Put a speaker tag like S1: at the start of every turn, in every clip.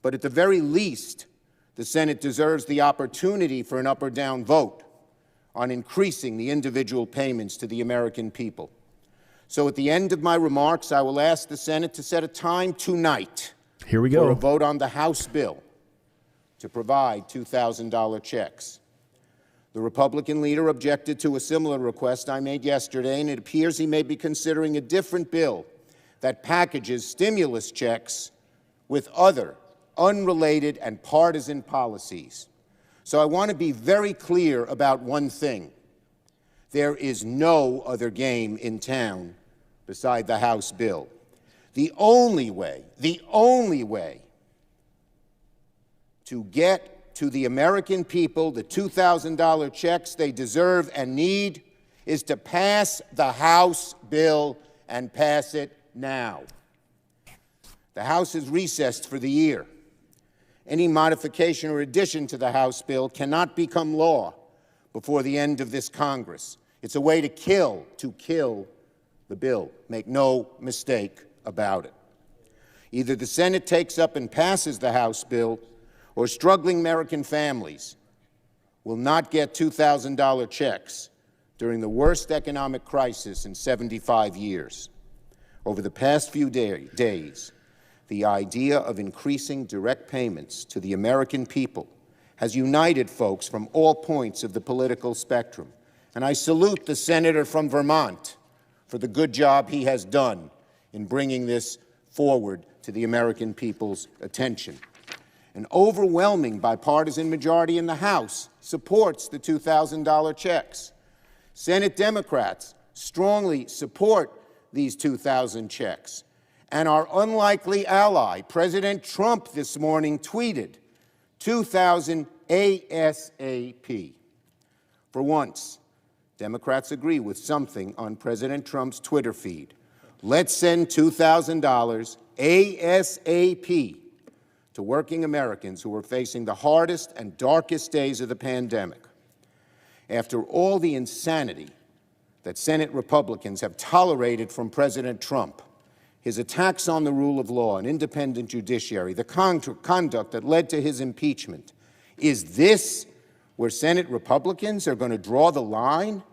S1: But at the very least, the Senate deserves the opportunity for an up or down vote on increasing the individual payments to the American people. So at the end of my remarks, I will ask the Senate to set a time tonight
S2: Here we go.
S1: for a vote on the House bill to provide $2,000 checks. The Republican leader objected to a similar request I made yesterday, and it appears he may be considering a different bill that packages stimulus checks with other unrelated and partisan policies. So I want to be very clear about one thing. There is no other game in town beside the House bill. The only way to get to the American people the $2,000 checks they deserve and need is to pass the House bill and pass it now. The House is recessed for the year. Any modification or addition to the House bill cannot become law before the end of this Congress. It's a way to kill the bill. Make no mistake about it. Either the Senate takes up and passes the House bill, or struggling American families will not get $2,000 checks during the worst economic crisis in 75 years. Over the past few days, the idea of increasing direct payments to the American people has united folks from all points of the political spectrum. And I salute the senator from Vermont for the good job he has done in bringing this forward to the American people's attention. An overwhelming bipartisan majority in the House supports the $2,000 checks. Senate Democrats strongly support these 2,000 checks. And our unlikely ally, President Trump, this morning tweeted, 2,000 ASAP. For once, Democrats agree with something on President Trump's Twitter feed. Let's send $2,000 ASAP to working Americans who are facing the hardest and darkest days of the pandemic. After all the insanity that Senate Republicans have tolerated from President Trump, his attacks on the rule of law, an independent judiciary, the conduct that led to his impeachment, is this where Senate Republicans are going to draw the line?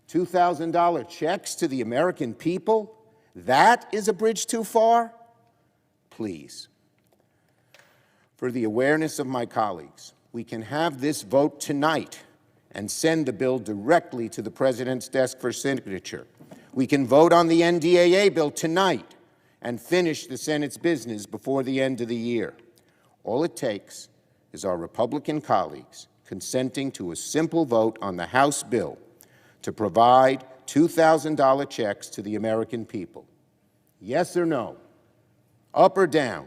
S1: $2,000 checks to the American people? That is a bridge too far? Please. For the awareness of my colleagues, we can have this vote tonight and send the bill directly to the President's desk for signature. We can vote on the NDAA bill tonight and finish the Senate's business before the end of the year. All it takes is our Republican colleagues consenting to a simple vote on the House bill to provide $2,000 checks to the American people. Yes or no? Up or down?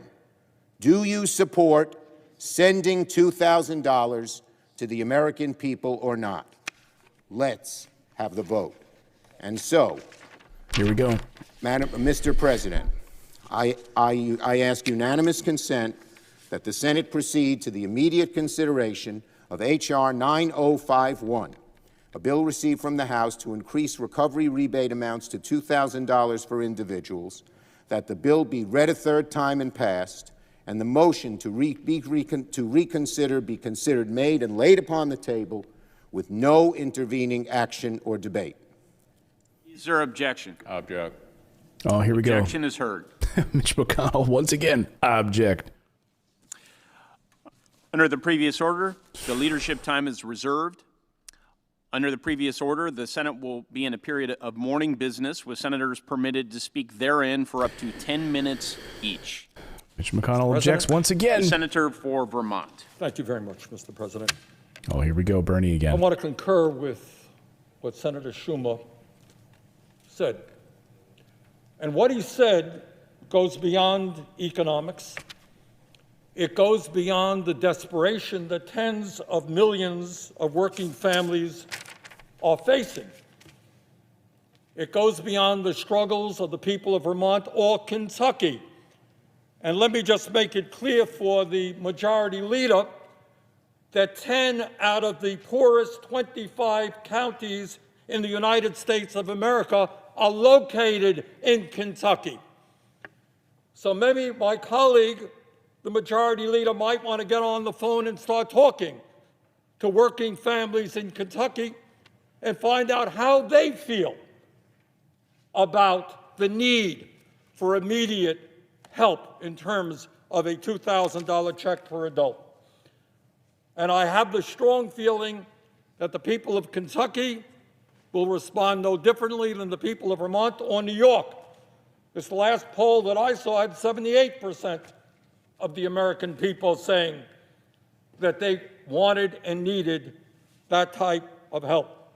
S1: Do you support sending $2,000 to the American people or not? Let's have the vote. And so,
S2: here we go.
S1: Mr. President, I ask unanimous consent that the Senate proceed to the immediate consideration of H.R. 9051, a bill received from the House to increase recovery rebate amounts to $2,000 for individuals, that the bill be read a third time and passed, and the motion to reconsider be considered made and laid upon the table with no intervening action or debate.
S3: Is there objection?
S4: Object.
S2: Oh, here we go.
S3: Objection is heard.
S2: Mitch McConnell, once again, object.
S3: Under the previous order, the leadership time is reserved. Under the previous order, the Senate will be in a period of morning business, with senators permitted to speak therein for up to 10 minutes each.
S2: Mitch McConnell objects once again.
S3: The Senator for Vermont.
S5: Thank you very much, Mr. President.
S2: Oh, here we go, Bernie again.
S5: I want to concur with what Senator Schumer said. And what he said goes beyond economics. It goes beyond the desperation that tens of millions of working families are facing. It goes beyond the struggles of the people of Vermont or Kentucky. And let me just make it clear for the majority leader that 10 out of the poorest 25 counties in the United States of America are located in Kentucky. So maybe my colleague the majority leader might want to get on the phone and start talking to working families in Kentucky and find out how they feel about the need for immediate help in terms of a $2,000 check per adult. And I have the strong feeling that the people of Kentucky will respond no differently than the people of Vermont or New York. This last poll that I saw had 78% of the American people saying that they wanted and needed that type of help.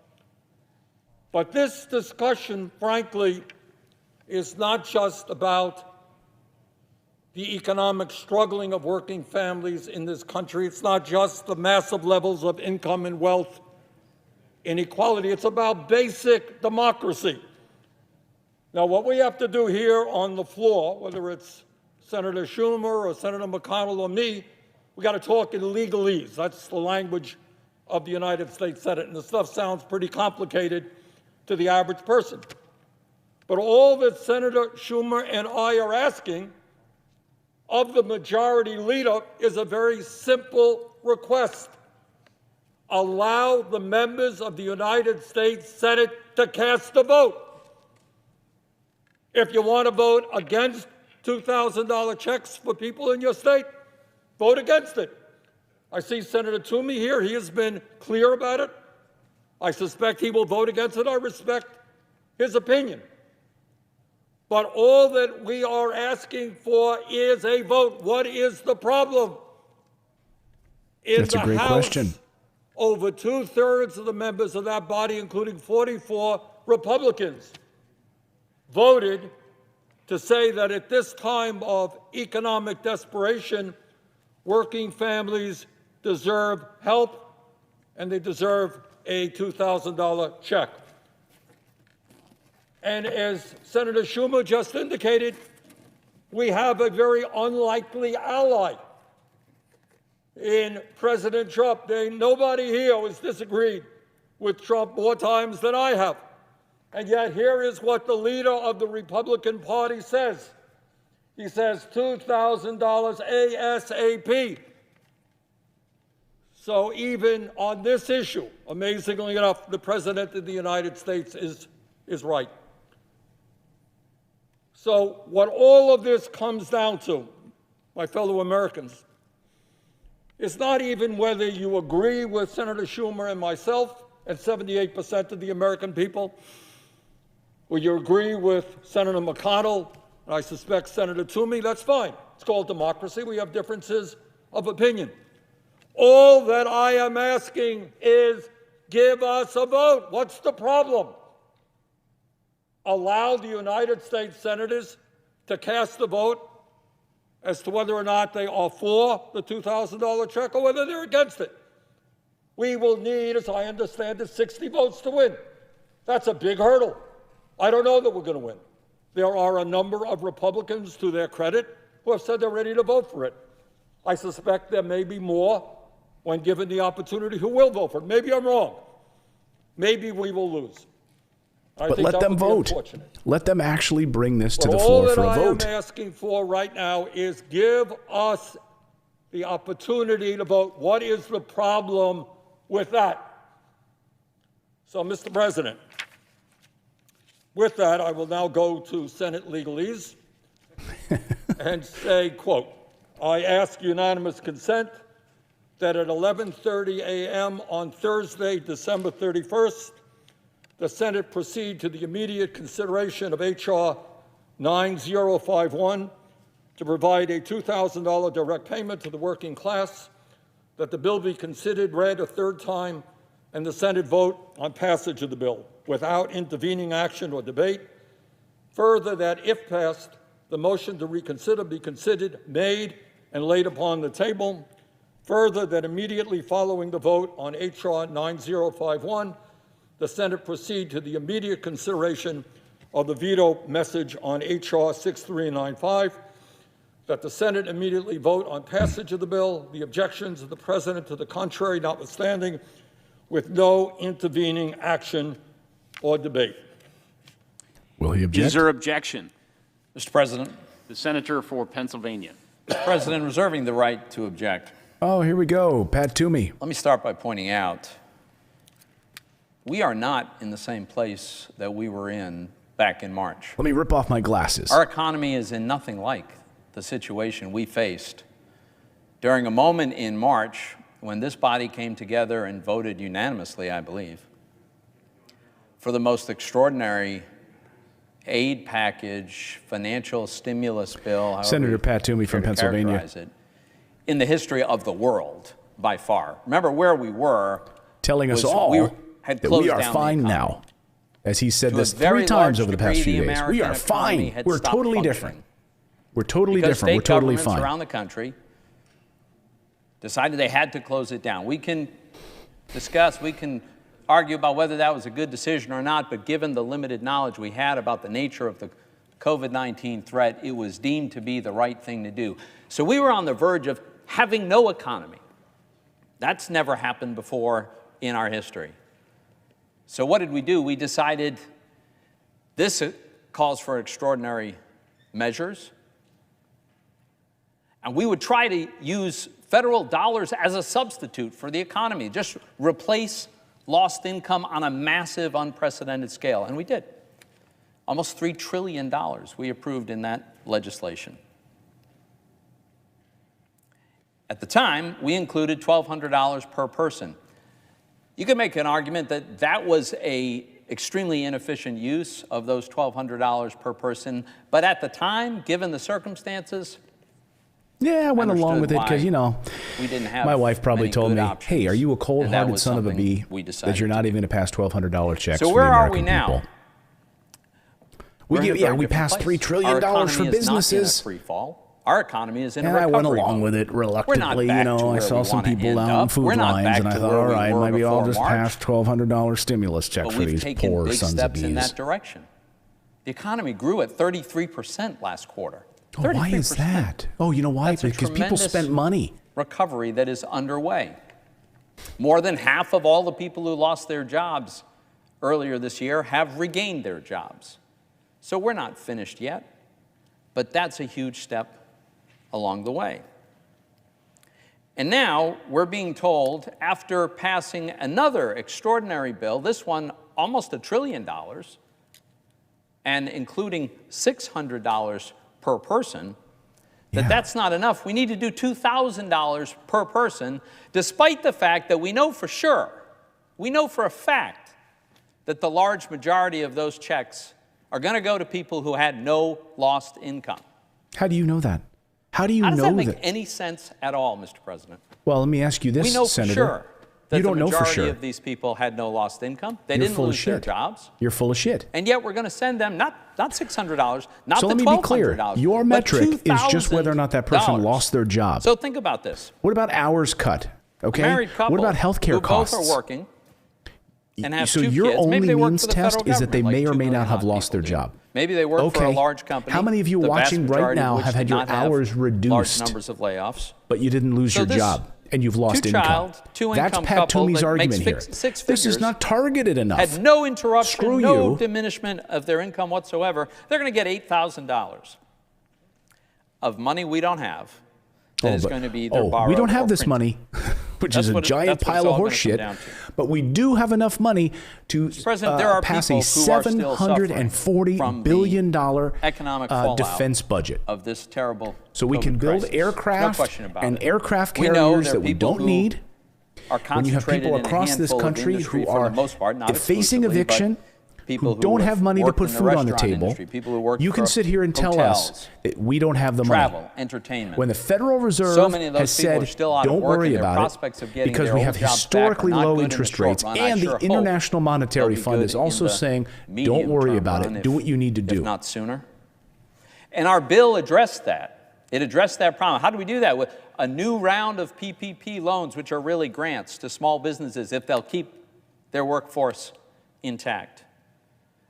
S5: But this discussion, frankly, is not just about the economic struggling of working families in this country. It's not just the massive levels of income and wealth inequality. It's about basic democracy. Now, what we have to do here on the floor, whether it's Senator Schumer or Senator McConnell or me, we got to talk in legalese. That's the language of the United States Senate, and the stuff sounds pretty complicated to the average person. But all that Senator Schumer and I are asking of the majority leader is a very simple request. Allow the members of the United States Senate to cast a vote. If you want to vote against $2,000 checks for people in your state, vote against it. I see Senator Toomey here. He has been clear about it. I suspect he will vote against it. I respect his opinion. But all that we are asking for is a vote. What is the problem?
S2: That's a great question.
S5: Over 2/3 of the members of that body, including 44 Republicans, voted to say that at this time of economic desperation, working families deserve help and they deserve a $2,000 check. And as Senator Schumer just indicated, we have a very unlikely ally in President Trump. There ain't nobody here who has disagreed with Trump more times than I have. And yet here is what the leader of the Republican Party says. He says $2,000 ASAP. So even on this issue, amazingly enough, the President of the United States is right. So what all of this comes down to, my fellow Americans, is not even whether you agree with Senator Schumer and myself and 78% of the American people, or you agree with Senator McConnell, and I suspect Senator Toomey, that's fine. It's called democracy. We have differences of opinion. All that I am asking is give us a vote. What's the problem? Allow the United States senators to cast a vote as to whether or not they are for the $2,000 check or whether they're against it. We will need, as I understand it, 60 votes to win. That's a big hurdle. I don't know that we're going to win. There are a number of Republicans, to their credit, who have said they're ready to vote for it. I suspect there may be more, when given the opportunity, who will vote for it. Maybe I'm wrong. Maybe we will lose.
S2: But let them vote. Let them actually bring this to the floor for a vote.
S5: All that I am asking for right now is give us the opportunity to vote. What is the problem with that? So, Mr. President, with that, I will now go to Senate legalese and say, quote, I ask unanimous consent that at 11:30 a.m. on Thursday, December 31st, the Senate proceed to the immediate consideration of H.R. 9051 to provide a $2,000 direct payment to the working class, that the bill be considered, read a third time, and the Senate vote on passage of the bill without intervening action or debate. Further, that if passed, the motion to reconsider be considered, made, and laid upon the table. Further, that immediately following the vote on H.R. 9051, the Senate proceed to the immediate consideration of the veto message on H.R. 6395, that the Senate immediately vote on passage of the bill, the objections of the President to the contrary notwithstanding, with no intervening action or debate.
S2: Will he object?
S3: Is there objection?
S4: Mr. President.
S3: The Senator for Pennsylvania.
S4: Mr. President, reserving the right to object.
S2: Oh, here we go. Pat Toomey.
S4: Let me start by pointing out we are not in the same place that we were in back in March.
S2: Let me rip off my glasses.
S4: Our economy is in nothing like the situation we faced during a moment in March when this body came together and voted unanimously, I believe, for the most extraordinary aid package, financial stimulus bill,
S2: Senator Pat Toomey from Pennsylvania,
S4: in the history of the world by far. Remember where we were.
S2: Telling us all that we are fine now. As he said this 3 times over the past few days. We are fine. We're totally different. We're totally different. We're totally fine.
S4: Governments around the country decided they had to close it down. We can discuss, we can argue about whether that was a good decision or not, but given the limited knowledge we had about the nature of the COVID-19 threat, it was deemed to be the right thing to do. So we were on the verge of having no economy. That's never happened before in our history. So what did we do? We decided this calls for extraordinary measures, and we would try to use federal dollars as a substitute for the economy, just replace lost income on a massive, unprecedented scale, and we did. Almost $3 trillion we approved in that legislation. At the time, we included $1,200 per person. You could make an argument that that was an extremely inefficient use of those $1,200 per person, but at the time, given the circumstances,
S2: yeah, I went along with it because, you know,
S4: we didn't have
S2: my wife probably told me,
S4: options,
S2: hey, are you a cold-hearted son of a bee that you're not even going to pass $1,200 checks
S4: so
S2: for
S4: where
S2: the
S4: are
S2: American
S4: we now?
S2: People? We passed $3 trillion for businesses.
S4: Free fall. Our economy is in a
S2: recovery.
S4: And I went
S2: along with it reluctantly. You know, I saw some people down on food lines, and I thought, all right, maybe I'll just pass $1,200 stimulus checks for these poor sons of bees.
S4: In that direction. The economy grew at 33% last quarter.
S2: Oh, why is that? Oh, you know why? Because people spent money.
S4: Recovery that is underway. More than half of all the people who lost their jobs earlier this year have regained their jobs. So we're not finished yet, but that's a huge step along the way. And now we're being told, after passing another extraordinary bill, this one almost $1 trillion, and including $600 per person, that's not enough. We need to do $2,000 per person, despite the fact that we know for sure, we know for a fact, that the large majority of those checks are going to go to people who had no lost income.
S2: How do you know that? How do you know that?
S4: How does that make any sense at all, Mr. President?
S2: Well, let me ask you this,
S4: we know
S2: Senator.
S4: For sure that
S2: you don't
S4: the
S2: know for sure.
S4: majority of these people had no lost income. They didn't lose their jobs.
S2: You're full of shit.
S4: And yet we're going to send them not $600, not
S2: so
S4: the $1,200.
S2: So let me be clear. Your metric is just whether or not that person lost their job.
S4: So think about this.
S2: What about hours cut? Okay.
S4: A married couple
S2: what about health care costs?
S4: Both are working and have
S2: so
S4: 2
S2: your
S4: kids.
S2: only
S4: Maybe they work
S2: means
S4: for the
S2: test
S4: federal
S2: is that they
S4: government,
S2: may
S4: like
S2: or may not have
S4: 2
S2: lost their
S4: million
S2: job.
S4: Maybe they work for a large company.
S2: How many of you watching right now have had your hours reduced?
S4: Large numbers of layoffs.
S2: But you didn't lose your job and you've lost income. That's Pat Toomey's argument here. This is not targeted enough.
S4: Had no interruption, no diminishment of their income whatsoever. They're going to get $8,000 of money we don't have. That is going to be either borrowed
S2: we don't have
S4: or
S2: this
S4: printed.
S2: money, which is a giant pile of horse shit. But we do have enough money to pass a $740 billion
S4: economic
S2: defense budget
S4: of this terrible.
S2: So we can build aircraft and aircraft carriers that we don't need. When you have people across this country who are facing eviction, who don't have money to put food on the table, you can sit here and tell us that we don't have the money.
S4: Travel, entertainment.
S2: When the Federal Reserve has said, don't worry about it, because we have historically low interest rates, and the International Monetary Fund is also saying, don't worry about it, do what you need to do.
S4: If not sooner. And our bill addressed that. It addressed that problem. How do we do that? With a new round of PPP loans, which are really grants to small businesses if they'll keep their workforce intact.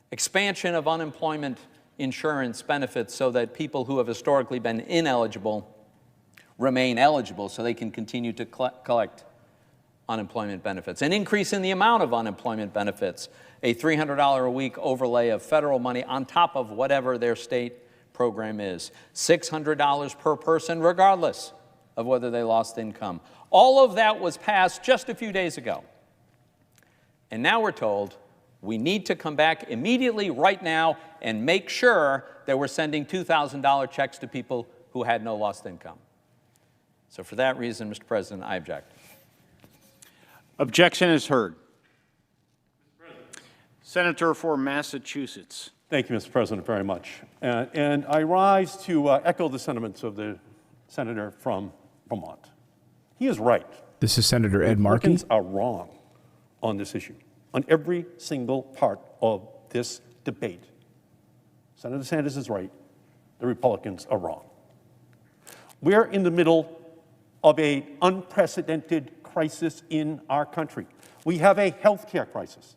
S4: Expansion of unemployment insurance benefits so that people who have historically been ineligible remain eligible so they can continue to collect unemployment benefits. An increase in the amount of unemployment benefits, a $300 a week overlay of federal money on top of whatever their state program is. $600 per person, regardless of whether they lost income. All of that was passed just a few days ago. And now we're told we need to come back immediately right now and make sure that we're sending $2,000 checks to people who had no lost income. So for that reason, Mr. President, I object.
S3: Objection is heard. Senator for Massachusetts.
S6: Thank you, Mr. President, very much. And I rise to echo the sentiments of the senator from Vermont. He is right.
S2: This is Senator Ed Markey.
S6: Republicans are wrong on this issue, on every single part of this debate. Senator Sanders is right. The Republicans are wrong. We're in the middle of an unprecedented crisis in our country. We have a health care crisis.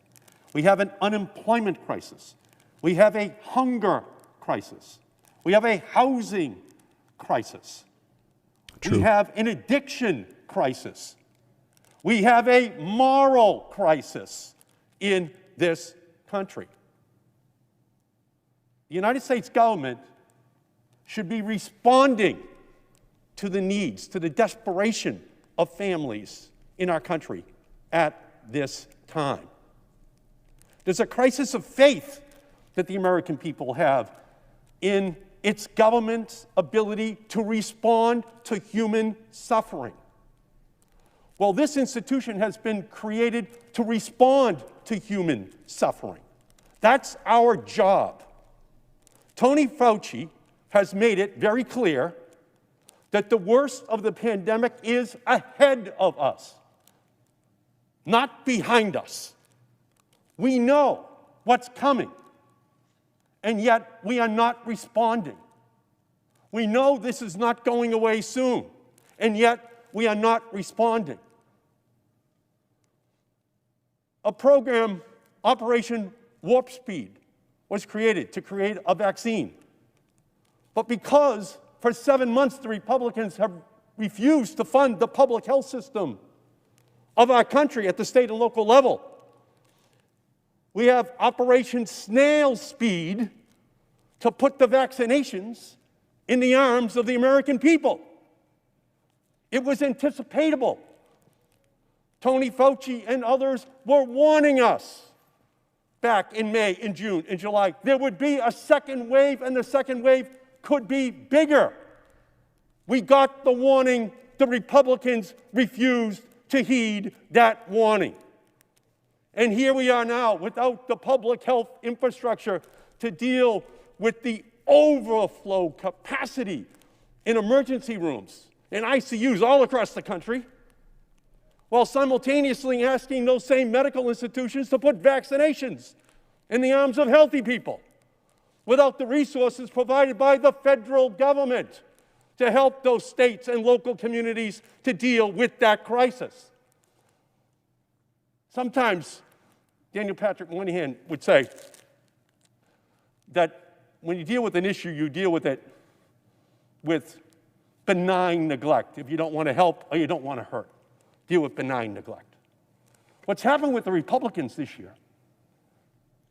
S6: We have an unemployment crisis. We have a hunger crisis. We have a housing crisis.
S2: True.
S6: We have an addiction crisis. We have a moral crisis in this country. The United States government should be responding to the needs, to the desperation of families in our country at this time. There's a crisis of faith that the American people have in its government's ability to respond to human suffering. Well, this institution has been created to respond to human suffering. That's our job. Tony Fauci has made it very clear that the worst of the pandemic is ahead of us, not behind us. We know what's coming, and yet we are not responding. We know this is not going away soon, and yet we are not responding. A program, Operation Warp Speed, was created to create a vaccine. But because for 7 months the Republicans have refused to fund the public health system of our country at the state and local level, we have Operation Snail Speed to put the vaccinations in the arms of the American people. It was anticipatable. Tony Fauci and others were warning us back in May, in June, in July. There would be a second wave, and the second wave could be bigger. We got the warning. The Republicans refused to heed that warning. And here we are now without the public health infrastructure to deal with the overflow capacity in emergency rooms and ICUs all across the country, while simultaneously asking those same medical institutions to put vaccinations in the arms of healthy people without the resources provided by the federal government to help those states and local communities to deal with that crisis. Sometimes Daniel Patrick Moynihan would say that when you deal with an issue, you deal with it with benign neglect. If you don't want to help or you don't want to hurt, deal with benign neglect. What's happened with the Republicans this year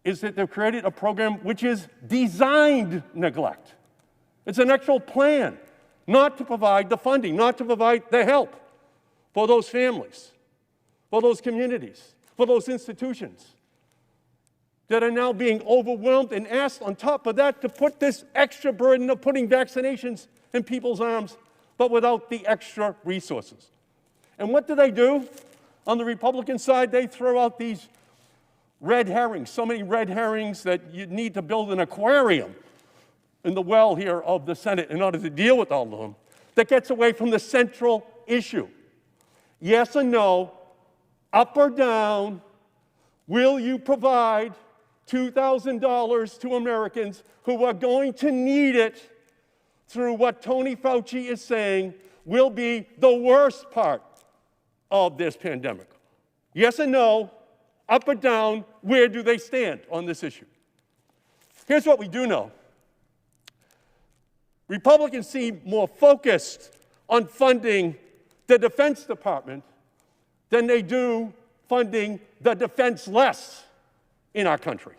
S6: is that they've created a program which is designed neglect. It's an actual plan not to provide the funding, not to provide the help for those families, for those communities, for those institutions that are now being overwhelmed and asked on top of that to put this extra burden of putting vaccinations in people's arms, but without the extra resources. And what do? On the Republican side, they throw out these red herrings, so many red herrings that you need to build an aquarium in the well here of the Senate in order to deal with all of them, that gets away from the central issue. Yes or no, up or down, will you provide $2,000 to Americans who are going to need it through what Tony Fauci is saying will be the worst part of this pandemic? Yes or no, up or down, where do they stand on this issue? Here's what we do know. Republicans seem more focused on funding the Defense Department than they do funding the defenseless in our country.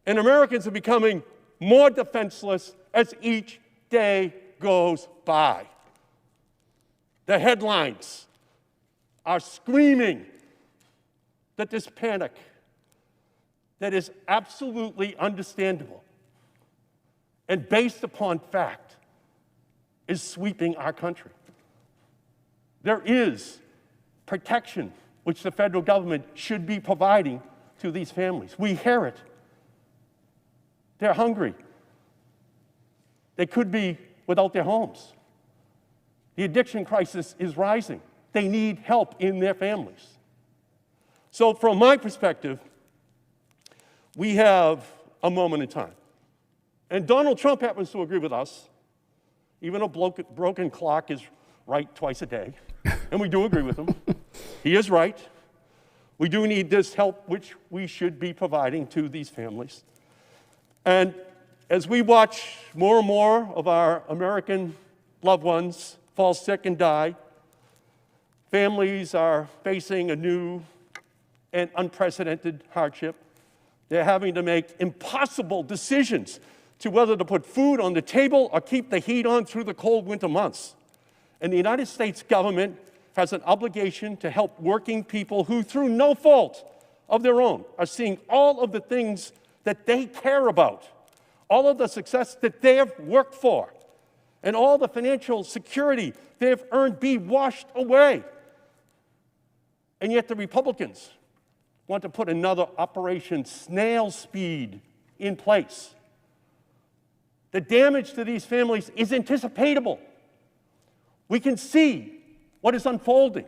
S6: And Americans are becoming more defenseless as each day goes by. The headlines are screaming that this panic that is absolutely understandable and based upon fact is sweeping our country. There is protection which the federal government should be providing to these families. We hear it. They're hungry. They could be without their homes. The addiction crisis is rising. They need help in their families. So from my perspective, we have a moment in time. And Donald Trump happens to agree with us, even a broken clock is right twice a day, and we do agree with him. He is right. We do need this help, which we should be providing to these families. And as we watch more and more of our American loved ones fall sick and die, families are facing a new and unprecedented hardship. They're having to make impossible decisions to whether to put food on the table or keep the heat on through the cold winter months. And the United States government has an obligation to help working people who, through no fault of their own, are seeing all of the things that they care about, all of the success that they have worked for, and all the financial security they have earned be washed away. And yet the Republicans want to put another Operation Snail Speed in place. The damage to these families is anticipatable. We can see what is unfolding.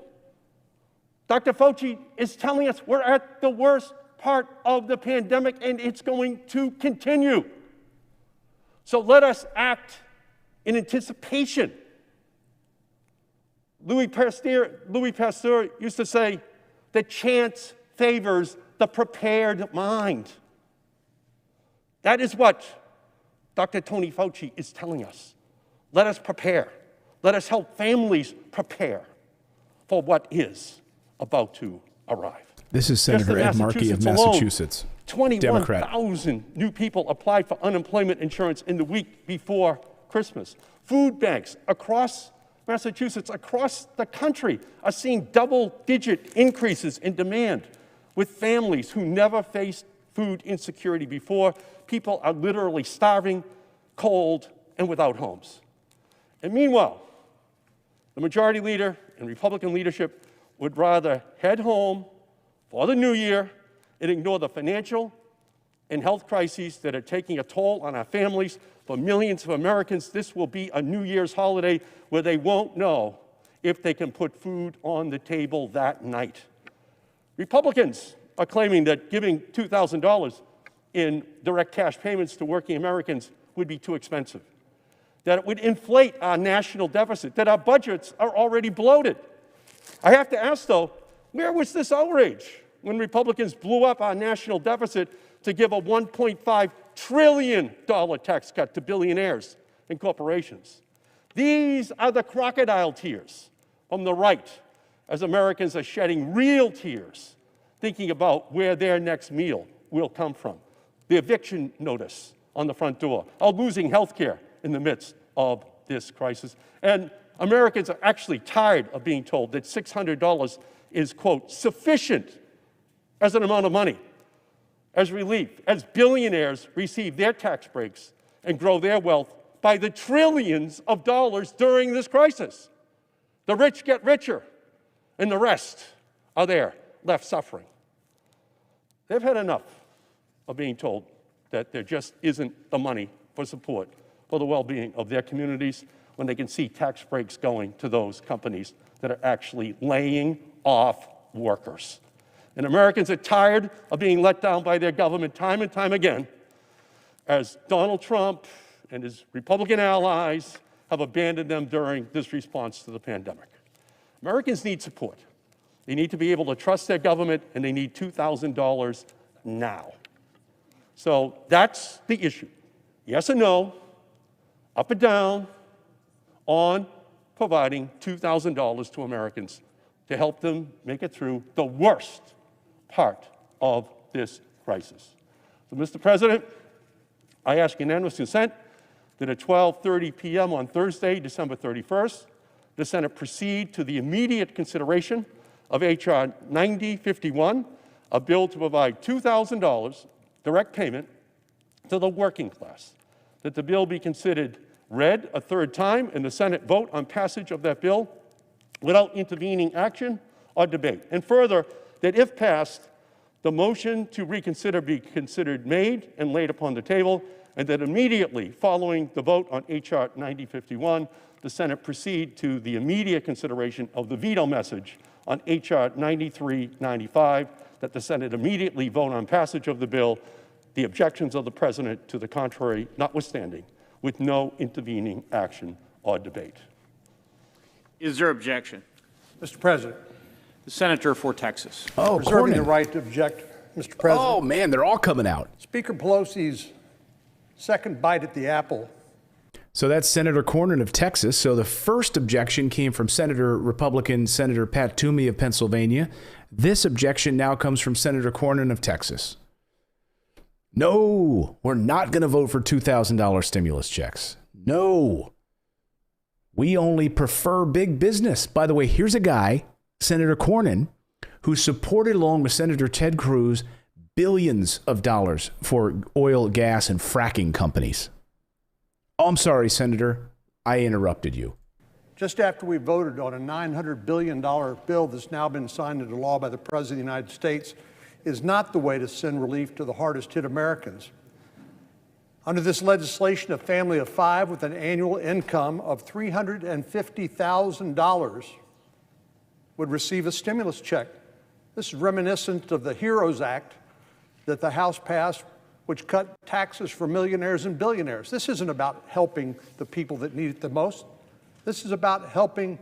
S6: Dr. Fauci is telling us we're at the worst part of the pandemic and it's going to continue. So let us act in anticipation. Louis Pasteur used to say that chance favors the prepared mind. That is what Dr. Tony Fauci is telling us. Let us prepare. Let us help families prepare for what is about to arrive.
S2: This is Senator Ed Markey of Massachusetts, Democrat.
S6: 21,000 new people applied for unemployment insurance in the week before Christmas. Food banks across Massachusetts, across the country, are seeing double-digit increases in demand with families who never faced food insecurity before. People are literally starving, cold, and without homes. And meanwhile, the majority leader and Republican leadership would rather head home for the new year and ignore the financial and health crises that are taking a toll on our families. For millions of Americans, this will be a New Year's holiday where they won't know if they can put food on the table that night. Republicans are claiming that giving $2,000 in direct cash payments to working Americans would be too expensive, that it would inflate our national deficit, that our budgets are already bloated. I have to ask, though, where was this outrage when Republicans blew up our national deficit to give a $1.5 trillion tax cut to billionaires and corporations? These are the crocodile tears from the right as Americans are shedding real tears, thinking about where their next meal will come from. The eviction notice on the front door, of losing health care in the midst of this crisis. And Americans are actually tired of being told that $600 is, quote, sufficient as an amount of money, as relief, as billionaires receive their tax breaks and grow their wealth by the trillions of dollars during this crisis. The rich get richer, and the rest are there, left suffering. They've had enough of being told that there just isn't the money for support for the well-being of their communities when they can see tax breaks going to those companies that are actually laying off workers. And Americans are tired of being let down by their government time and time again as Donald Trump and his Republican allies have abandoned them during this response to the pandemic. Americans need support. They need to be able to trust their government, and they need $2,000 now. So that's the issue. Yes or no, up or down, on providing $2,000 to Americans to help them make it through the worst part of this crisis. So, Mr. President, I ask unanimous consent that at 12:30 p.m. on Thursday, December 31st, the Senate proceed to the immediate consideration of H.R. 9051, a bill to provide $2,000 direct payment to the working class, that the bill be considered read a third time and the Senate vote on passage of that bill without intervening action or debate. And further, that if passed, the motion to reconsider be considered made and laid upon the table, and that immediately following the vote on H.R. 9051, the Senate proceed to the immediate consideration of the veto message on H.R. 9395, that the Senate immediately vote on passage of the bill, the objections of the President to the contrary notwithstanding, with no intervening action or debate.
S3: Is there objection?
S7: Mr. President.
S3: The senator for Texas.
S2: Oh,
S7: Reserving
S2: Cornyn.
S7: the right to object, Mr. President.
S2: Oh, man, they're all coming out.
S7: Speaker Pelosi's second bite at the apple.
S2: So that's Senator Cornyn of Texas. So the first objection came from Republican Senator Pat Toomey of Pennsylvania. This objection now comes from Senator Cornyn of Texas. No, we're not going to vote for $2,000 stimulus checks. No. We only prefer big business. By the way, here's a guy, Senator Cornyn, who supported, along with Senator Ted Cruz, billions of dollars for oil, gas, and fracking companies. Oh, I'm sorry, Senator. I interrupted you.
S7: Just after we voted on a $900 billion bill that's now been signed into law by the President of the United States is not the way to send relief to the hardest hit Americans. Under this legislation, a family of 5 with an annual income of $350,000 would receive a stimulus check. This is reminiscent of the HEROES Act that the House passed, which cut taxes for millionaires and billionaires. This isn't about helping the people that need it the most. This is about helping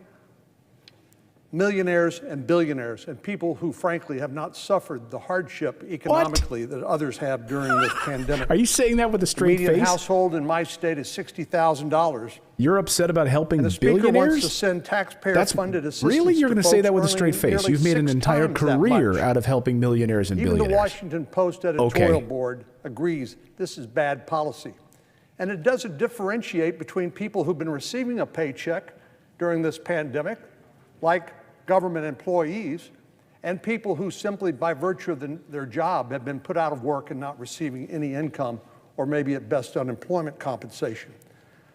S7: millionaires and billionaires and people who, frankly, have not suffered the hardship economically that others have during this pandemic.
S2: Are you saying that with a straight
S7: the median
S2: face?
S7: household in my state is $60,000.
S2: You're upset about helping
S7: And the Speaker
S2: billionaires?
S7: wants to send taxpayer-funded assistance.
S2: Really? You're going to say that with a
S7: folks
S2: straight
S7: earning
S2: face?
S7: nearly
S2: You've made an
S7: 6
S2: entire
S7: times that
S2: career
S7: much.
S2: out of helping millionaires and
S7: Even
S2: billionaires.
S7: the Washington Post editorial board agrees this is bad policy. And it doesn't differentiate between people who've been receiving a paycheck during this pandemic, like government employees, and people who simply by virtue of their job have been put out of work and not receiving any income or maybe at best unemployment compensation.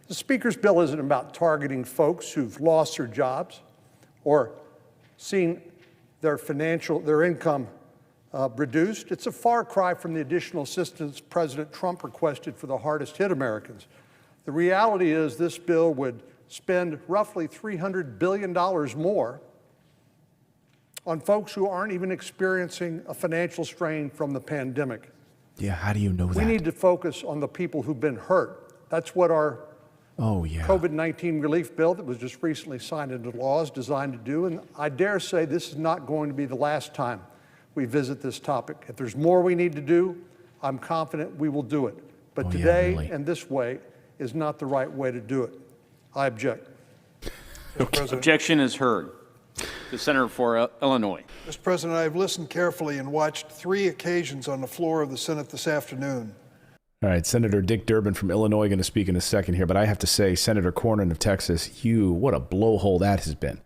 S7: The Speaker's bill isn't about targeting folks who've lost their jobs or seen their income reduced. It's a far cry from the additional assistance President Trump requested for the hardest hit Americans. The reality is this bill would spend roughly $300 billion more on folks who aren't even experiencing a financial strain from the pandemic.
S2: Yeah, how do you know that?
S7: We need to focus on the people who've been hurt. That's what our COVID-19 relief bill that was just recently signed into law is designed to do. And I dare say this is not going to be the last time we visit this topic. If there's more we need to do, I'm confident we will do it. But today and this way is not the right way to do it. I object.
S3: Objection is heard. The senator for Illinois.
S8: Mr. President, I've listened carefully and watched 3 occasions on the floor of the Senate this afternoon.
S2: All right, Senator Dick Durbin from Illinois going to speak in a second here, but I have to say, Senator Cornyn of Texas, what a blowhole that has been.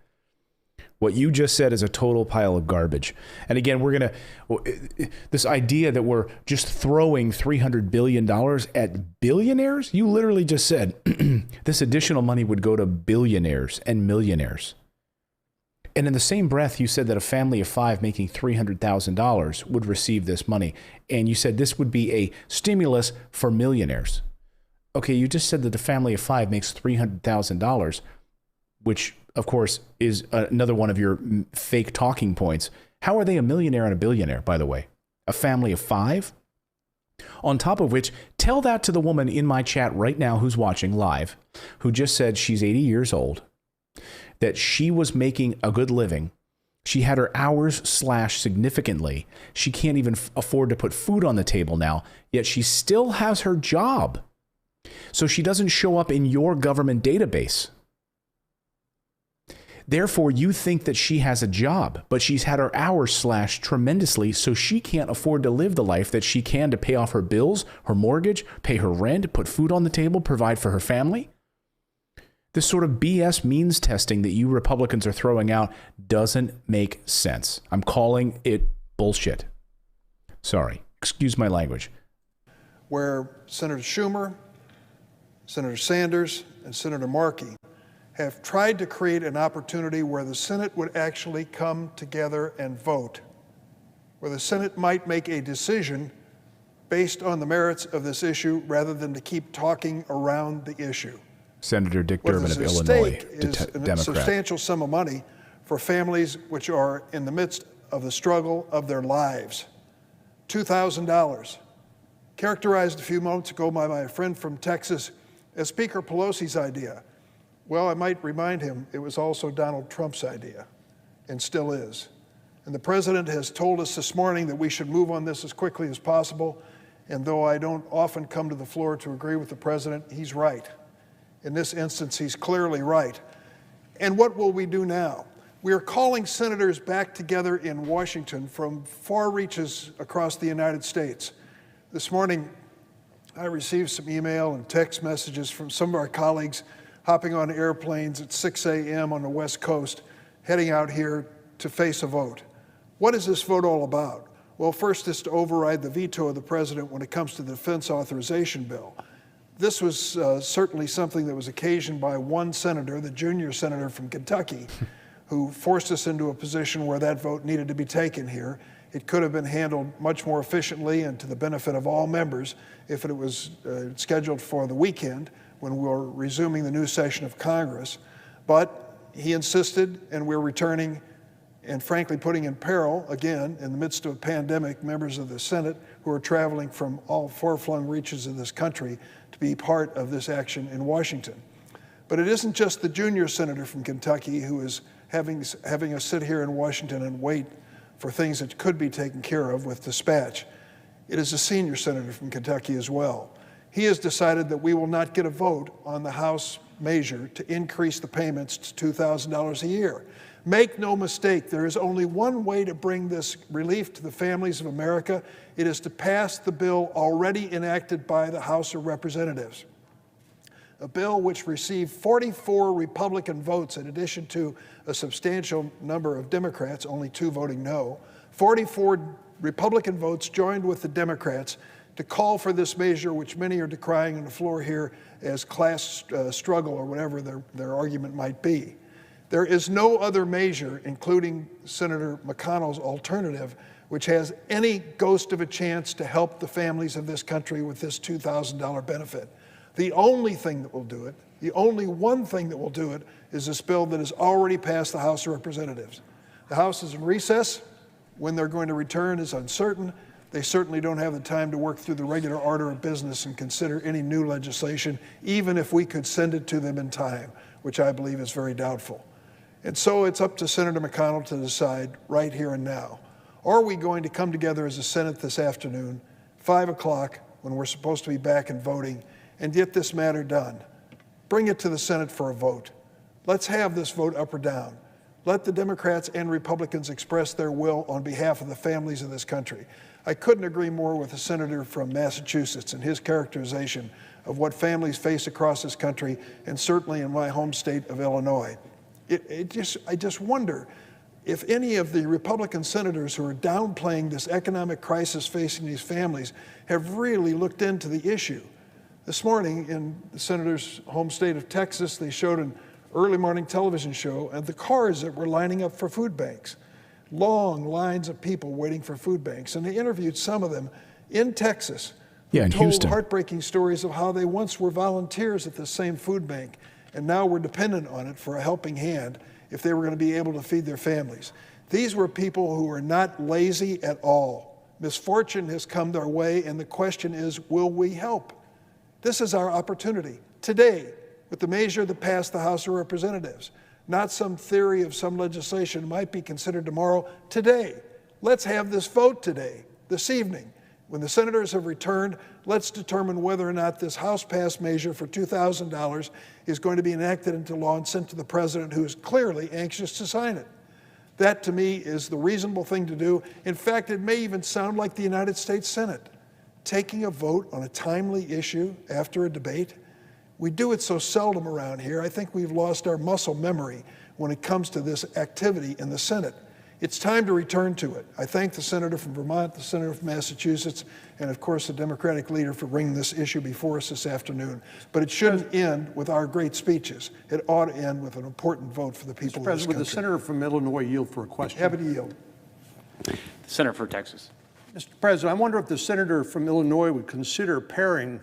S2: What you just said is a total pile of garbage. And again, this idea that we're just throwing $300 billion at billionaires, you literally just said this additional money would go to billionaires and millionaires. And in the same breath, you said that a family of 5 making $300,000 would receive this money. And you said this would be a stimulus for millionaires. Okay, you just said that the family of 5 makes $300,000, which, of course, is another one of your fake talking points. How are they a millionaire and a billionaire, by the way? A family of 5? On top of which, tell that to the woman in my chat right now who's watching live, who just said she's 80 years old, that she was making a good living. She had her hours slashed significantly. She can't even afford to put food on the table now, yet she still has her job. So she doesn't show up in your government database. Therefore, you think that she has a job, but she's had her hours slashed tremendously, so she can't afford to live the life that she can to pay off her bills, her mortgage, pay her rent, put food on the table, provide for her family. This sort of BS means testing that you Republicans are throwing out doesn't make sense. I'm calling it bullshit. Sorry. Excuse my language.
S8: Where Senator Schumer, Senator Sanders, and Senator Markey have tried to create an opportunity where the Senate would actually come together and vote, where the Senate might make a decision based on the merits of this issue rather than to keep talking around the issue.
S2: Senator Dick Durbin of Illinois, Democrat.
S8: A substantial sum of money for families which are in the midst of the struggle of their lives. $2,000, characterized a few moments ago by my friend from Texas as Speaker Pelosi's idea. Well, I might remind him it was also Donald Trump's idea, and still is. And the president has told us this morning that we should move on this as quickly as possible. And though I don't often come to the floor to agree with the president, he's right. In this instance, he's clearly right. And what will we do now? We are calling senators back together in Washington from far reaches across the United States. This morning, I received some email and text messages from some of our colleagues hopping on airplanes at 6 a.m. on the West Coast, heading out here to face a vote. What is this vote all about? Well, first is to override the veto of the president when it comes to the defense authorization bill. This was certainly something that was occasioned by one senator, the junior senator from Kentucky, who forced us into a position where that vote needed to be taken here. It could have been handled much more efficiently and to the benefit of all members if it was scheduled for the weekend when we're resuming the new session of Congress. But he insisted, and we're returning and frankly putting in peril, again, in the midst of a pandemic, members of the Senate who are traveling from all far-flung reaches of this country to be part of this action in Washington. But it isn't just the junior senator from Kentucky who is having us sit here in Washington and wait for things that could be taken care of with dispatch. It is a senior senator from Kentucky as well. He has decided that we will not get a vote on the House measure to increase the payments to $2,000 a year. Make no mistake, there is only one way to bring this relief to the families of America. It is to pass the bill already enacted by the House of Representatives. A bill which received 44 Republican votes in addition to a substantial number of Democrats, only 2 voting no. 44 Republican votes joined with the Democrats to call for this measure, which many are decrying on the floor here as class struggle or whatever their argument might be. There is no other measure, including Senator McConnell's alternative, which has any ghost of a chance to help the families of this country with this $2,000 benefit. The only thing that will do it, the only one thing that will do it, is this bill that has already passed the House of Representatives. The House is in recess. When they're going to return is uncertain. They certainly don't have the time to work through the regular order of business and consider any new legislation, even if we could send it to them in time, which I believe is very doubtful. And so it's up to Senator McConnell to decide right here and now. Are we going to come together as a Senate this afternoon, 5 o'clock, when we're supposed to be back and voting, and get this matter done? Bring it to the Senate for a vote. Let's have this vote up or down. Let the Democrats and Republicans express their will on behalf of the families of this country. I couldn't agree more with the senator from Massachusetts and his characterization of what families face across this country, and certainly in my home state of Illinois. I just wonder if any of the Republican senators who are downplaying this economic crisis facing these families have really looked into the issue. This morning in the senator's home state of Texas, they showed an early morning television show of the cars that were lining up for food banks. Long lines of people waiting for food banks. And they interviewed some of them in Texas.
S2: In
S8: told
S2: Houston.
S8: Heartbreaking stories of how they once were volunteers at the same food bank and now were dependent on it for a helping hand if they were going to be able to feed their families. These were people who were not lazy at all. Misfortune has come their way, and the question is, will we help? This is our opportunity today with the measure that passed the House of Representatives. Not some theory of some legislation might be considered tomorrow. Today, let's have this vote today, this evening, When the senators have returned, let's determine whether or not this House-passed measure for $2,000 is going to be enacted into law and sent to the president, who is clearly anxious to sign it. That, to me, is the reasonable thing to do. In fact, it may even sound like the United States Senate taking a vote on a timely issue after a debate. We do it so seldom around here. I think we've lost our muscle memory when it comes to this activity in the Senate. It's time to return to it. I thank the senator from Vermont, the senator from Massachusetts, and of course the Democratic leader for bringing this issue before us this afternoon. But it shouldn't end with our great speeches. It ought to end with an important vote for the people of this country.
S7: Mr. President, would the senator from Illinois yield for a question?
S8: Happy to yield.
S3: The senator for Texas.
S7: Mr. President, I wonder if the senator from Illinois would consider pairing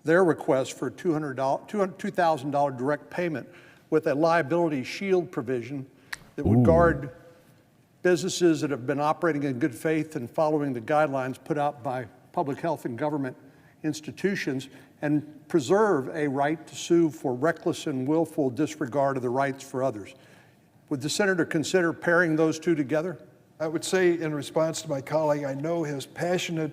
S7: their request for $2,000 direct payment with a liability shield provision that would guard businesses that have been operating in good faith and following the guidelines put out by public health and government institutions, and preserve a right to sue for reckless and willful disregard of the rights for others. Would the senator consider pairing those two together?
S8: I would say, in response to my colleague, I know his passionate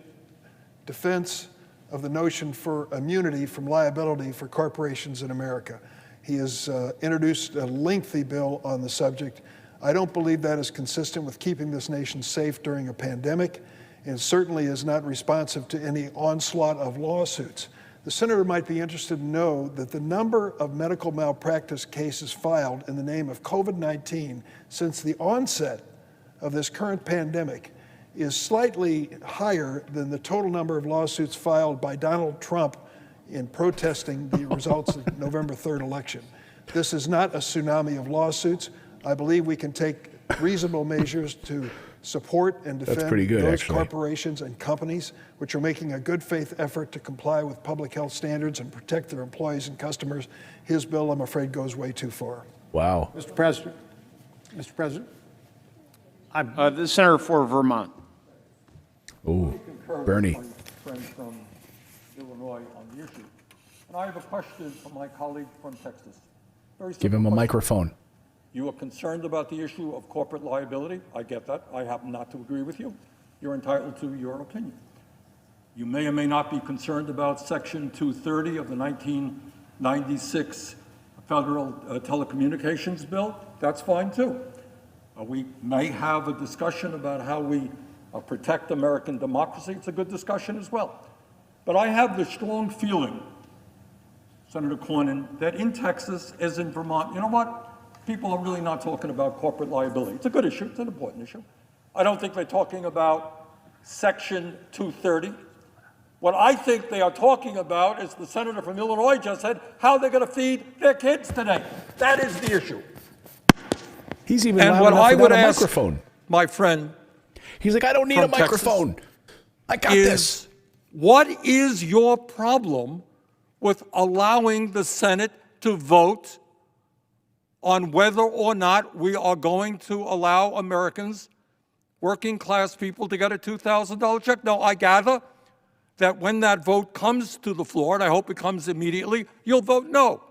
S8: defense of the notion for immunity from liability for corporations in America. He has introduced a lengthy bill on the subject. I don't believe that is consistent with keeping this nation safe during a pandemic, and certainly is not responsive to any onslaught of lawsuits. The senator might be interested to know that the number of medical malpractice cases filed in the name of COVID-19 since the onset of this current pandemic is slightly higher than the total number of lawsuits filed by Donald Trump in protesting the results of the November 3rd election. This is not a tsunami of lawsuits. I believe we can take reasonable measures to support and defend those corporations and companies which are making a good faith effort to comply with public health standards and protect their employees and customers. His bill, I'm afraid, goes way too far.
S2: Wow.
S7: Mr. President,
S3: The senator for Vermont.
S2: Oh, Bernie.
S5: My friend from Illinois on the issue. And I have a question for my colleague from Texas.
S2: Give him a microphone.
S5: You are concerned about the issue of corporate liability. I get that. I happen not to agree with you. You're entitled to your opinion. You may or may not be concerned about Section 230 of the 1996 Federal Telecommunications Bill. That's fine, too. We may have a discussion about how we protect American democracy. It's a good discussion as well. But I have the strong feeling, Senator Cornyn, that in Texas, as in Vermont, you know what? People are really not talking about corporate liability. It's a good issue. It's an important issue. I don't think they're talking about Section 230. What I think they are talking about, as the senator from Illinois just said, how they're going to feed their kids today. That is the issue.
S2: He's even loud enough without a microphone.
S5: My friend,
S2: he's like, I don't need a microphone. I got this.
S5: What is your problem with allowing the Senate to vote on whether or not we are going to allow Americans, working class people, to get a $2,000 check? Now, I gather that when that vote comes to the floor, and I hope it comes immediately, you'll vote no.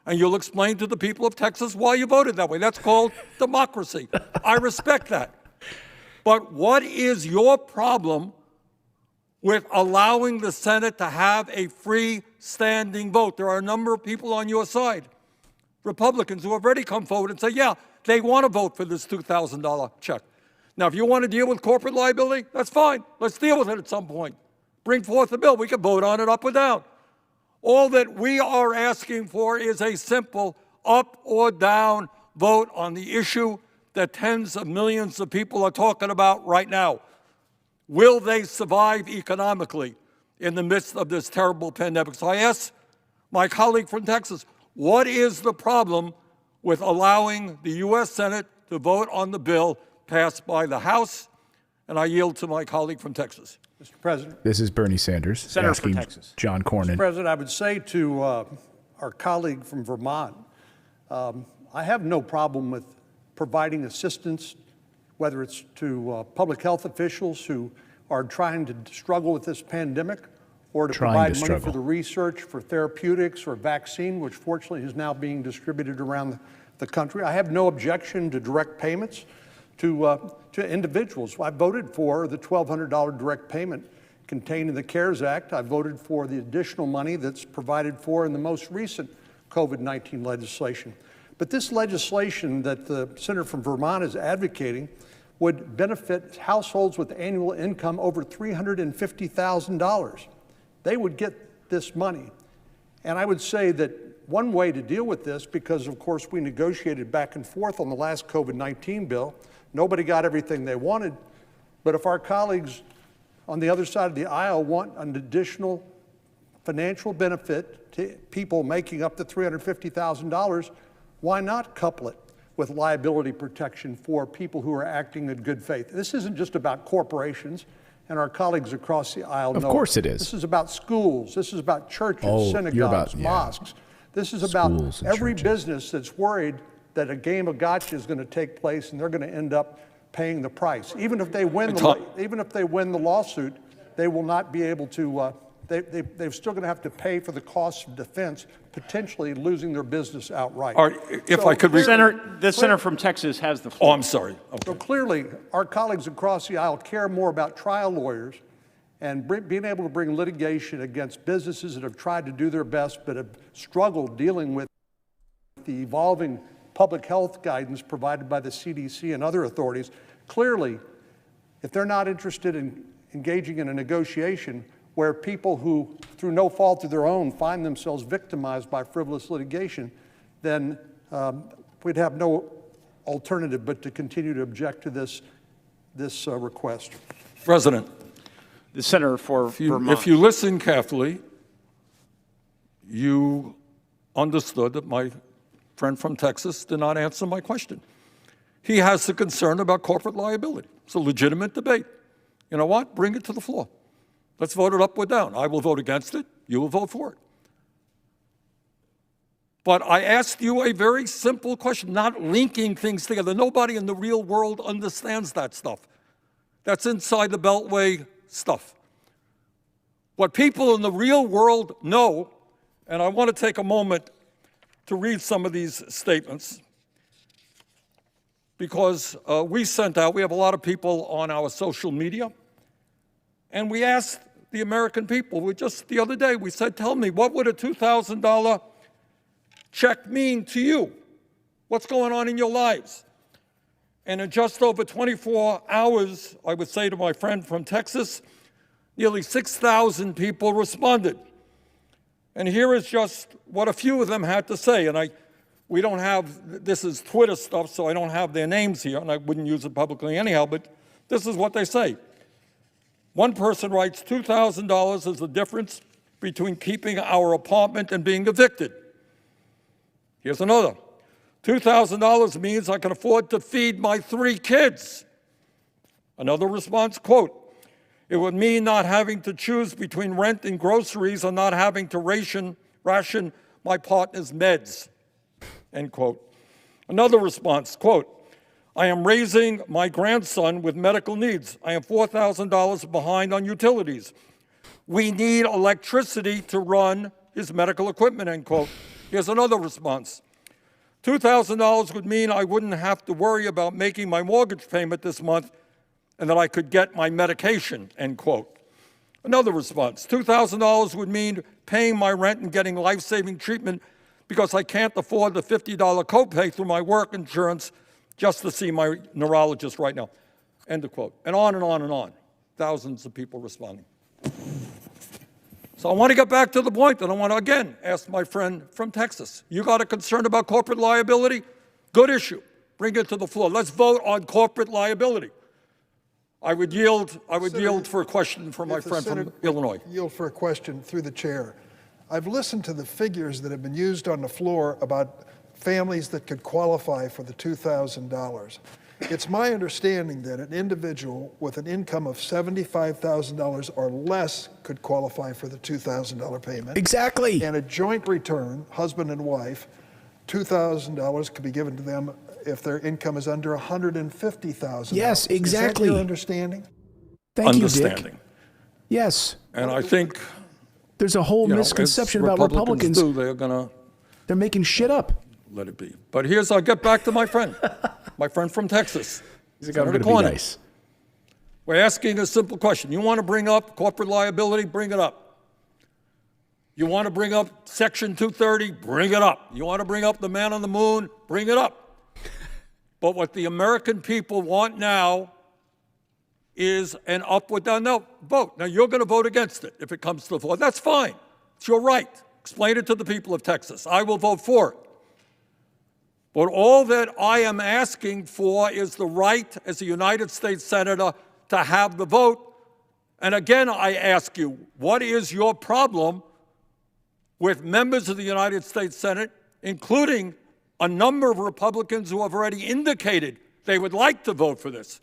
S5: And you'll explain to the people of Texas why you voted that way. That's called democracy. I respect that. But what is your problem with allowing the Senate to have a free-standing vote? There are a number of people on your side, Republicans, who have already come forward and say, yeah, they want to vote for this $2,000 check. Now, if you want to deal with corporate liability, that's fine. Let's deal with it at some point. Bring forth a bill. We can vote on it up or down. All that we are asking for is a simple up or down vote on the issue that tens of millions of people are talking about right now. Will they survive economically in the midst of this terrible pandemic? So I ask my colleague from Texas, what is the problem with allowing the U.S. Senate to vote on the bill passed by the House? And I yield to my colleague from Texas.
S7: Mr. President.
S2: This is Bernie Sanders
S3: Senator
S2: asking
S3: for Texas.
S2: John Cornyn.
S7: Mr. President, I would say to our colleague from Vermont, I have no problem with providing assistance, whether it's to public health officials who are trying to struggle with this pandemic, or to provide money for the research for therapeutics or vaccine, which fortunately is now being distributed around the country. I have no objection to direct payments to individuals. I voted for the $1,200 direct payment contained in the CARES Act. I voted for the additional money that's provided for in the most recent COVID-19 legislation. But this legislation that the senator from Vermont is advocating would benefit households with annual income over $350,000. They would get this money. And I would say that one way to deal with this, because of course we negotiated back and forth on the last COVID-19 bill, nobody got everything they wanted, but if our colleagues on the other side of the aisle want an additional financial benefit to people making up to $350,000, why not couple it with liability protection for people who are acting in good faith? This isn't just about corporations, and our colleagues across the aisle know.
S2: Of course it is.
S7: This is about schools. This is about churches, synagogues, mosques. This is about every business that's worried that a game of gotcha is going to take place and they're going to end up paying the price. Even if they win the lawsuit, they will not be able to. They're still going to have to pay for the costs of defense, potentially losing their business outright.
S6: All right, if I could,
S3: the senator from Texas has the floor.
S6: Oh, I'm sorry. Okay.
S7: So clearly, our colleagues across the aisle care more about trial lawyers and being able to bring litigation against businesses that have tried to do their best but have struggled dealing with the evolving public health guidance provided by the CDC and other authorities. Clearly, if they're not interested in engaging in a negotiation where people who, through no fault of their own, find themselves victimized by frivolous litigation, then we'd have no alternative but to continue to object to this request.
S6: President,
S3: the senator for Vermont.
S6: If you listen carefully, you understood that my friend from Texas did not answer my question. He has a concern about corporate liability. It's a legitimate debate. You know what? Bring it to the floor. Let's vote it up or down. I will vote against it. You will vote for it. But I asked you a very simple question, not linking things together. Nobody in the real world understands that stuff. That's inside the Beltway stuff. What people in the real world know, and I want to take a moment to read some of these statements, because we have a lot of people on our social media, and we asked the American people, just the other day, we said, tell me, what would a $2,000 check mean to you? What's going on in your lives? And in just over 24 hours, I would say to my friend from Texas, nearly 6,000 people responded. And here is just what a few of them had to say. And we don't have, this is Twitter stuff, so I don't have their names here, and I wouldn't use it publicly anyhow, but this is what they say. One person writes, $2,000 is the difference between keeping our apartment and being evicted. Here's another. $2,000 means I can afford to feed my 3 kids. Another response, quote, it would mean not having to choose between rent and groceries or not having to ration my partner's meds, end quote. Another response, quote, I am raising my grandson with medical needs. I am $4,000 behind on utilities. We need electricity to run his medical equipment, end quote. Here's another response. $2,000 would mean I wouldn't have to worry about making my mortgage payment this month and that I could get my medication, end quote. Another response, $2,000 would mean paying my rent and getting life-saving treatment because I can't afford the $50 copay through my work insurance just to see my neurologist right now, end of quote. And on and on and on, thousands of people responding. So I want to get back to the point, and I want to again ask my friend from Texas. You got a concern about corporate liability? Good issue. Bring it to the floor. Let's vote on corporate liability. I would yield for a question from my friend from Illinois.
S8: Yield for a question through the chair. I've listened to the figures that have been used on the floor about families that could qualify for the $2,000. It's my understanding that an individual with an income of $75,000 or less could qualify for the $2,000 payment.
S2: Exactly.
S8: And a joint return, husband and wife, $2,000 could be given to them if their income is under $150,000.
S2: Yes, exactly.
S8: Is that your understanding?
S2: Thank you, Dick. Yes.
S6: And I think
S2: there's a whole misconception about Republicans. They're making shit up.
S6: Let it be. But I'll get back to my friend, my friend from Texas.
S2: He's going to be nice.
S5: We're asking a simple question. You want to bring up corporate liability? Bring it up. You want to bring up Section 230? Bring it up. You want to bring up the man on the moon? Bring it up. But what the American people want now is an up or down no vote. Now, you're going to vote against it if it comes to the floor. That's fine. It's your right. Explain it to the people of Texas. I will vote for it. But all that I am asking for is the right as a United States Senator to have the vote. And again, I ask you, what is your problem with members of the United States Senate, including a number of Republicans who have already indicated they would like to vote for this?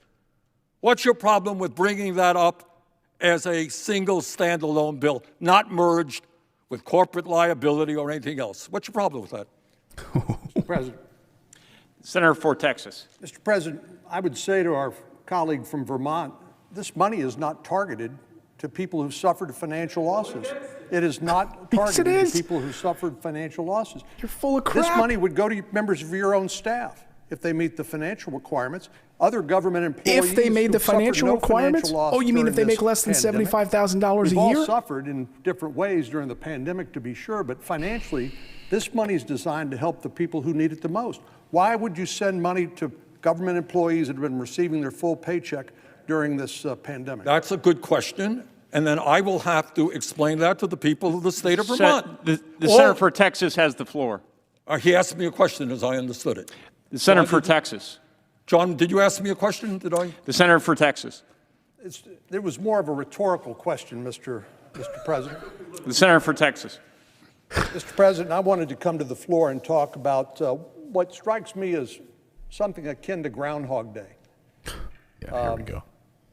S5: What's your problem with bringing that up as a single standalone bill, not merged with corporate liability or anything else? What's your problem with that?
S7: Mr. President.
S3: Senator for Texas.
S7: Mr. President, I would say to our colleague from Vermont, this money is not targeted to people who suffered financial losses. It is not targeted to people who suffered financial losses.
S2: You're full of crap.
S7: This money would go to members of your own staff if they meet the financial requirements. Other government employees.
S2: If they made the financial requirements? Oh, you mean if they make less than $75,000 a year?
S7: We've all suffered in different ways during the pandemic, to be sure, but financially, this money is designed to help the people who need it the most. Why would you send money to government employees that have been receiving their full paycheck during this pandemic?
S5: That's a good question, and then I will have to explain that to the people of the state of Vermont.
S3: The Senator for Texas has the floor.
S5: He asked me a question as I understood it.
S3: The Senator for Texas.
S5: John, did you ask me a question? Did I?
S3: The Senator for Texas.
S7: It was more of a rhetorical question, Mr. President.
S3: The Senator for Texas.
S7: Mr. President, I wanted to come to the floor and talk about what strikes me as something akin to Groundhog Day.
S2: Yeah, here we go.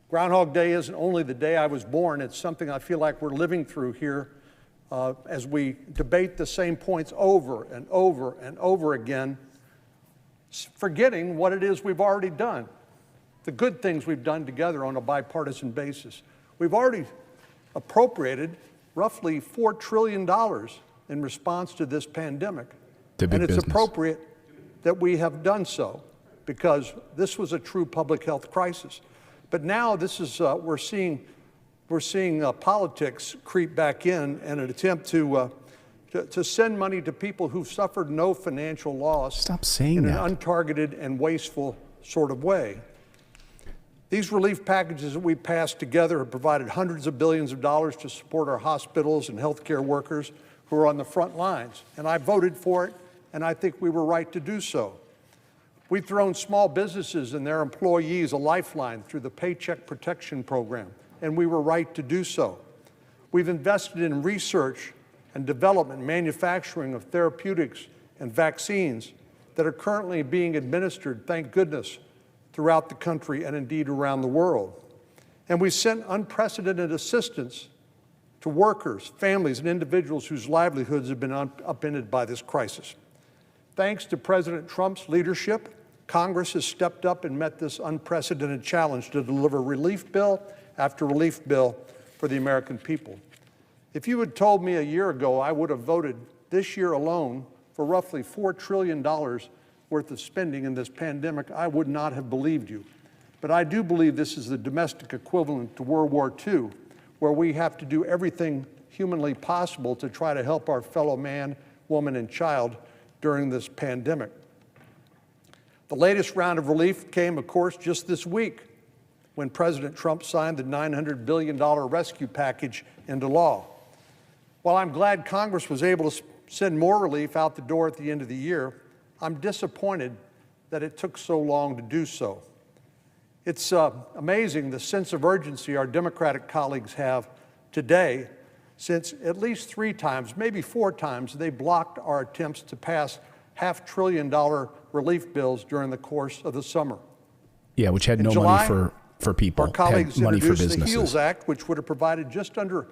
S7: Groundhog Day isn't only the day I was born, it's something I feel like we're living through here as we debate the same points over and over and over again, forgetting what it is we've already done, the good things we've done together on a bipartisan basis. We've already appropriated roughly $4 trillion in response to this pandemic. And it's appropriate that we have done so because this was a true public health crisis. But now this is, we're seeing politics creep back in an attempt to send money to people who've suffered no financial loss.
S2: Stop saying
S7: in
S2: that.
S7: an untargeted and wasteful sort of way. These relief packages that we passed together have provided hundreds of billions of dollars to support our hospitals and healthcare workers who are on the front lines. And I voted for it, and I think we were right to do so. We've thrown small businesses and their employees a lifeline through the Paycheck Protection Program, and we were right to do so. We've invested in research and development, manufacturing of therapeutics and vaccines that are currently being administered, thank goodness, throughout the country and indeed around the world. And we sent unprecedented assistance to workers, families, and individuals whose livelihoods have been upended by this crisis. Thanks to President Trump's leadership, Congress has stepped up and met this unprecedented challenge to deliver relief bill after relief bill for the American people. If you had told me a year ago I would have voted this year alone for roughly $4 trillion worth of spending in this pandemic, I would not have believed you. But I do believe this is the domestic equivalent to World War II, where we have to do everything humanly possible to try to help our fellow man, woman, and child during this pandemic. The latest round of relief came, of course, just this week when President Trump signed the $900 billion rescue package into law. While I'm glad Congress was able to send more relief out the door at the end of the year, I'm disappointed that it took so long to do so. It's amazing the sense of urgency our Democratic colleagues have today, since at least 3 times, maybe 4 times, they blocked our attempts to pass $500 billion relief bills during the course of the summer.
S2: Yeah, which had no money for people,
S7: our colleagues
S2: had money for
S7: introduced
S2: businesses.
S7: the HEALS Act, which would have provided just under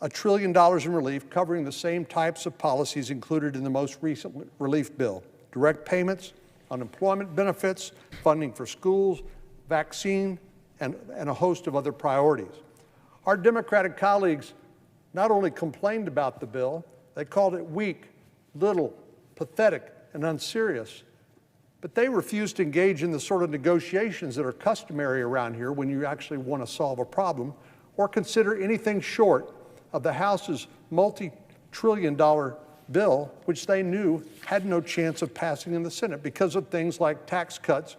S7: $1 trillion in relief, covering the same types of policies included in the most recent relief bill: direct payments, unemployment benefits, funding for schools, vaccine, and a host of other priorities. Our Democratic colleagues not only complained about the bill, they called it weak, little, pathetic, and unserious. but they refuse to engage in the sort of negotiations that are customary around here when you actually want to solve a problem, or consider anything short of the House's multi-trillion-dollar bill, which they knew had no chance of passing in the Senate because of things like tax cuts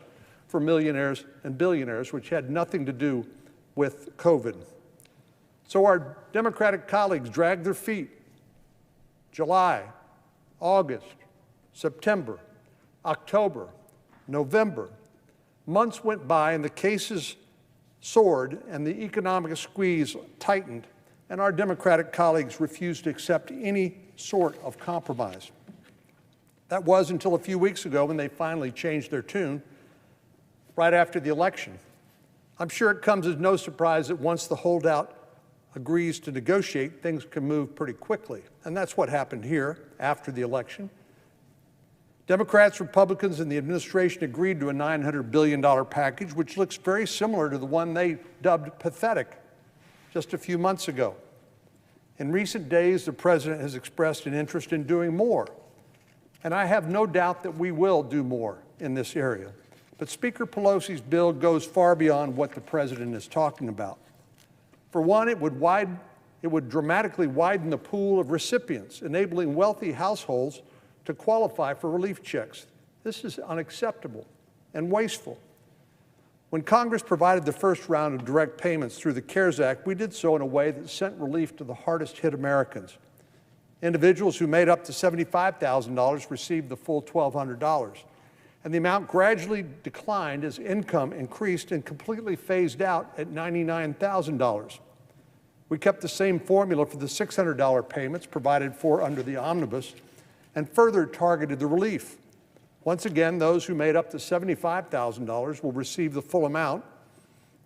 S7: for millionaires and billionaires, which had nothing to do with COVID. So our Democratic colleagues dragged their feet. July, August, September, October, November. Months went by and the cases soared and the economic squeeze tightened, and our Democratic colleagues refused to accept any sort of compromise. That was until a few weeks ago when they finally changed their tune right after the election. I'm sure it comes as no surprise that once the holdout agrees to negotiate, things can move pretty quickly. And that's what happened here after the election. Democrats, Republicans, and the administration agreed to a $900 billion package, which looks very similar to the one they dubbed pathetic just a few months ago. In recent days, the president has expressed an interest in doing more, and I have no doubt that we will do more in this area. But Speaker Pelosi's bill goes far beyond what the president is talking about. For one, it would dramatically widen the pool of recipients, enabling wealthy households to qualify for relief checks. This is unacceptable and wasteful. When Congress provided the first round of direct payments through the CARES Act, we did so in a way that sent relief to the hardest hit Americans. Individuals who made up to $75,000 received the full $1,200, and the amount gradually declined as income increased and completely phased out at $99,000. We kept the same formula for the $600 payments provided for under the omnibus and further targeted the relief. Once again, those who made up to $75,000 will receive the full amount,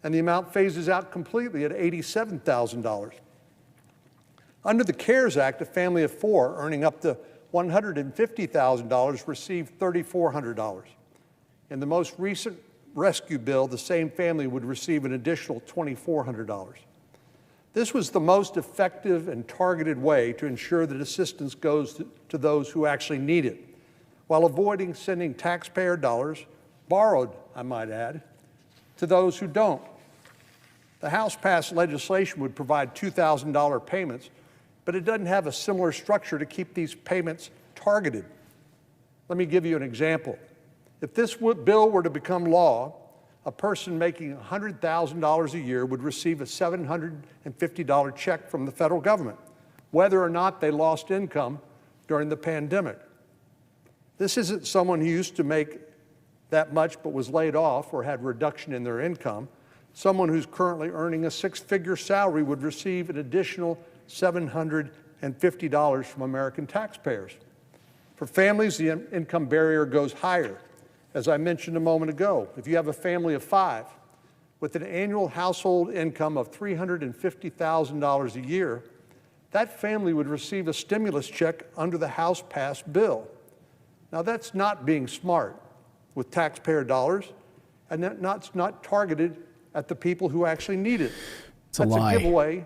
S7: and the amount phases out completely at $87,000. Under the CARES Act, a family of four earning up to $150,000 received $3,400. In the most recent rescue bill, the same family would receive an additional $2,400. This was the most effective and targeted way to ensure that assistance goes to those who actually need it, while avoiding sending taxpayer dollars, borrowed, I might add, to those who don't. The House passed legislation would provide $2,000 payments, but it doesn't have a similar structure to keep these payments targeted. Let me give you an example. If this bill were to become law, a person making $100,000 a year would receive a $750 check from the federal government, whether or not they lost income during the pandemic. This isn't someone who used to make that much but was laid off or had a reduction in their income. Someone who's currently earning a six-figure salary would receive an additional $750 from American taxpayers. For families, the income barrier goes higher. As I mentioned a moment ago, if you have a family of five with an annual household income of $350,000 a year, that family would receive a stimulus check under the House-passed bill. Now, that's not being smart with taxpayer dollars, and that's not targeted at the people who actually need it. That's a giveaway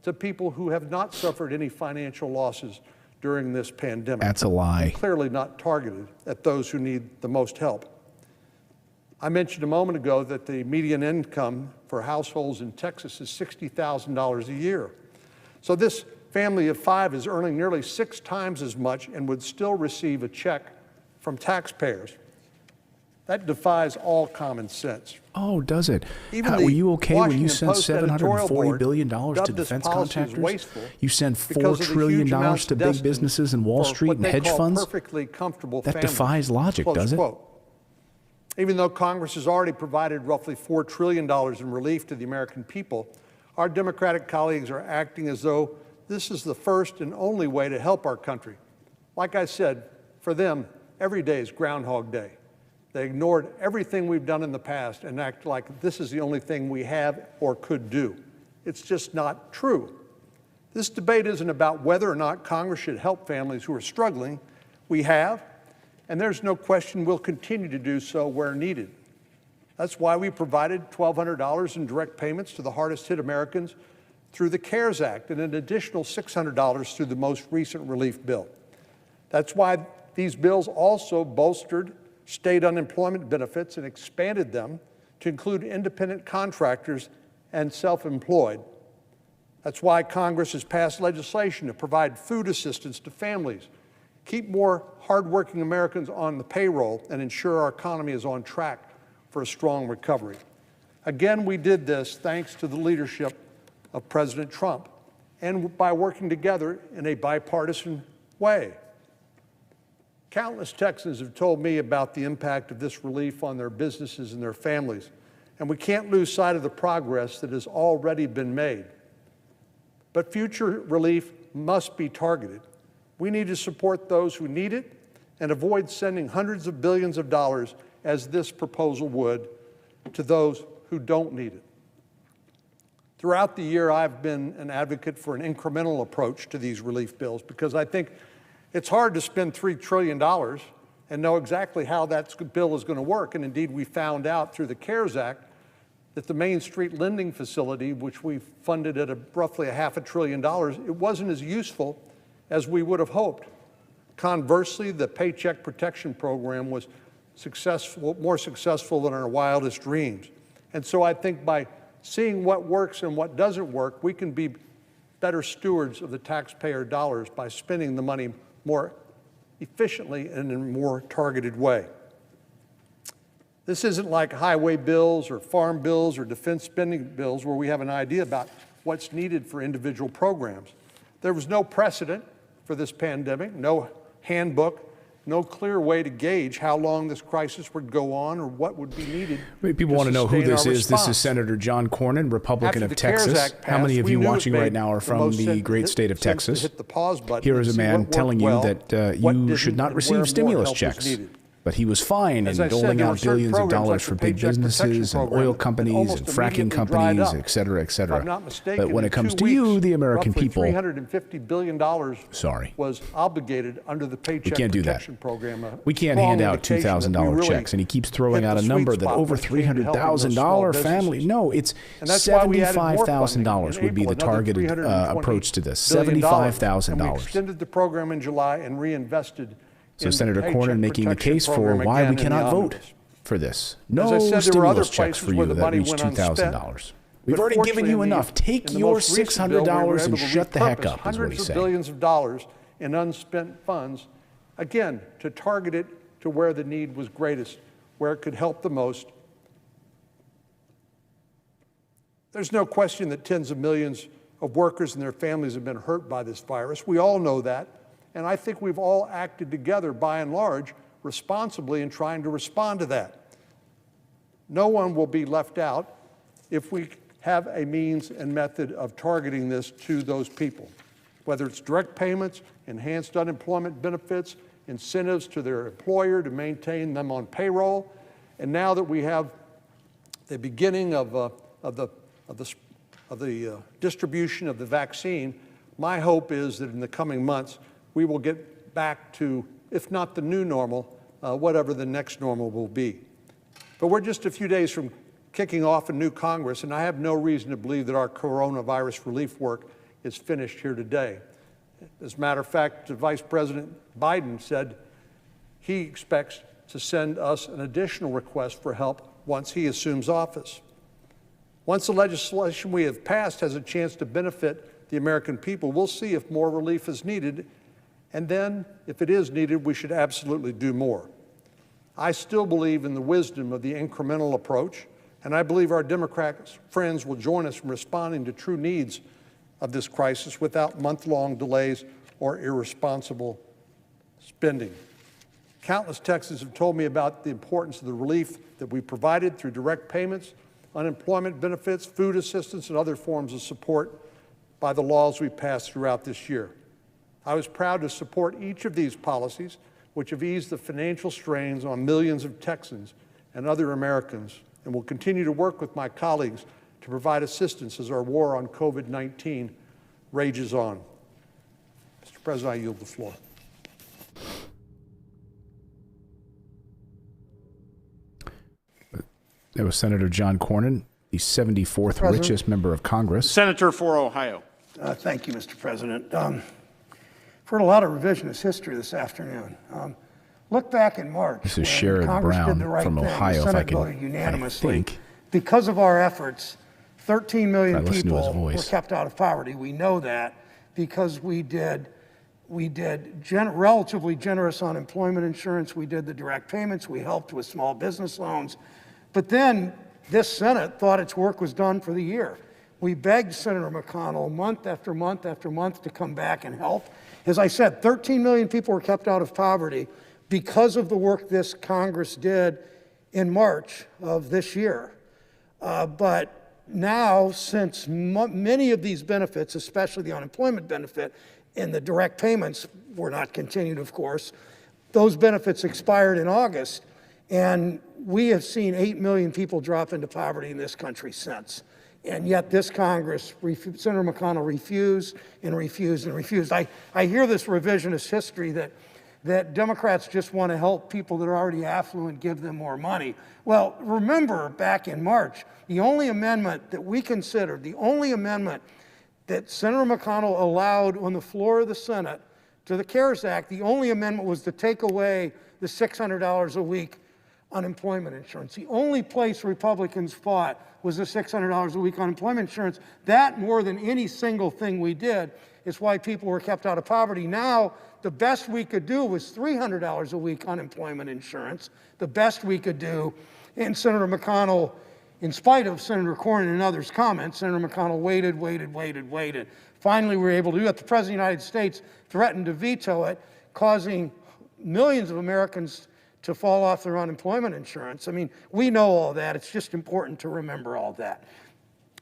S7: to people who have not suffered any financial losses during this pandemic.
S2: That's a lie.
S7: And clearly not targeted at those who need the most help. I mentioned a moment ago that the median income for households in Texas is $60,000 a year. So this family of five is earning nearly 6 times as much and would still receive a check from taxpayers. That defies all common sense.
S2: Oh, does it? Were you okay when you sent $740 billion to defense contractors? You send $4 trillion to big businesses in Wall Street and hedge funds? That defies logic, does it?
S7: Even though Congress has already provided roughly $4 trillion in relief to the American people, our Democratic colleagues are acting as though this is the first and only way to help our country. Like I said, for them, every day is Groundhog Day. They ignored everything we've done in the past and act like this is the only thing we have or could do. It's just not true. This debate isn't about whether or not Congress should help families who are struggling. We have, and there's no question we'll continue to do so where needed. That's why we provided $1,200 in direct payments to the hardest hit Americans through the CARES Act and an additional $600 through the most recent relief bill. That's why these bills also bolstered state unemployment benefits and expanded them to include independent contractors and self-employed. That's why Congress has passed legislation to provide food assistance to families, keep more hardworking Americans on the payroll, and ensure our economy is on track for a strong recovery. Again, we did this thanks to the leadership of President Trump and by working together in a bipartisan way. Countless Texans have told me about the impact of this relief on their businesses and their families, and we can't lose sight of the progress that has already been made. But future relief must be targeted. We need to support those who need it and avoid sending hundreds of billions of dollars, as this proposal would, to those who don't need it. Throughout the year, I've been an advocate for an incremental approach to these relief bills because I think it's hard to spend $3 trillion and know exactly how that bill is going to work. And indeed, we found out through the CARES Act that the Main Street lending facility, which we funded at roughly $500 billion, it wasn't as useful as we would have hoped. Conversely, the Paycheck Protection Program was more successful than our wildest dreams. And so I think by seeing what works and what doesn't work, we can be better stewards of the taxpayer dollars by spending the money more efficiently and in a more targeted way. This isn't like highway bills or farm bills or defense spending bills where we have an idea about what's needed for individual programs. There was no precedent for this pandemic, no handbook, no clear way to gauge how long this crisis would go on or what would be needed.
S2: People want to know who this is. This is Senator John Cornyn, Republican of Texas. How many of you watching right now are from the great state of Texas? Here is a man telling you that you should not receive stimulus checks. But he was fine in doling out billions of dollars for big businesses and oil companies and fracking companies, et cetera, et cetera. But when it comes to you, the American people,
S7: $350 billion was obligated under the Paycheck Protection Program.
S2: We can't hand out $2,000 checks, and he keeps throwing out a number that over $300,000 family. No, it's $75,000 would be the targeted approach to this. $75,000.
S7: We extended the program in July and reinvested.
S2: So Senator Cornyn making the case for why we cannot vote for this. No stimulus checks for you that reach $2,000. We've already given you enough. Take your $600 and shut the heck up, is what he's saying.
S7: Hundreds of billions of dollars in unspent funds, again, to target it to where the need was greatest, where it could help the most. There's no question that tens of millions of workers and their families have been hurt by this virus. We all know that. And I think we've all acted together, by and large, responsibly in trying to respond to that. No one will be left out if we have a means and method of targeting this to those people, whether it's direct payments, enhanced unemployment benefits, incentives to their employer to maintain them on payroll. And now that we have the beginning of the distribution of the vaccine, my hope is that in the coming months, we will get back to, if not the new normal, whatever the next normal will be. But we're just a few days from kicking off a new Congress, and I have no reason to believe that our coronavirus relief work is finished here today. As a matter of fact, Vice President Biden said he expects to send us an additional request for help once he assumes office. Once the legislation we have passed has a chance to benefit the American people, we'll see if more relief is needed. And then, if it is needed, we should absolutely do more. I still believe in the wisdom of the incremental approach, and I believe our Democrat friends will join us in responding to true needs of this crisis without month-long delays or irresponsible spending. Countless Texans have told me about the importance of the relief that we provided through direct payments, unemployment benefits, food assistance, and other forms of support by the laws we passed throughout this year. I was proud to support each of these policies, which have eased the financial strains on millions of Texans and other Americans, and will continue to work with my colleagues to provide assistance as our war on COVID-19 rages on. Mr. President, I yield the floor.
S2: That was Senator John Cornyn, the 74th richest member of Congress.
S3: Senator for Ohio.
S9: Thank you, Mr. President. I've heard a lot of revisionist history this afternoon. Look back in March.
S2: This is Sherrod
S9: Congress
S2: Brown
S9: did the right
S2: from
S9: thing.
S2: Ohio,
S9: The
S2: if I
S9: Senate
S2: can
S9: voted unanimously.
S2: think.
S9: Because of our efforts, 13 million
S2: Listen to his
S9: people were
S2: voice.
S9: kept out of poverty. We know that because we did relatively generous unemployment insurance. We did the direct payments. We helped with small business loans. But then this Senate thought its work was done for the year. We begged Senator McConnell month after month after month to come back and help. As I said, 13 million people were kept out of poverty because of the work this Congress did in March of this year. But now, since many of these benefits, especially the unemployment benefit and the direct payments were not continued, of course, those benefits expired in August, and we have seen 8 million people drop into poverty in this country since. And yet this Congress, Senator McConnell refused and refused and refused. I hear this revisionist history that Democrats just want to help people that are already affluent, give them more money. Well, remember back in March, the only amendment that we considered, the only amendment that Senator McConnell allowed on the floor of the Senate to the CARES Act, the only amendment was to take away the $600 a week unemployment insurance. The only place Republicans fought was the $600 a week unemployment insurance. That, more than any single thing we did, is why people were kept out of poverty. Now, the best we could do was $300 a week unemployment insurance, the best we could do. And Senator McConnell, in spite of Senator Cornyn and others' comments, Senator McConnell waited. Finally, we were able to do it. The President of the United States threatened to veto it, causing millions of Americans to fall off their unemployment insurance. I mean, we know all that. It's just important to remember all that.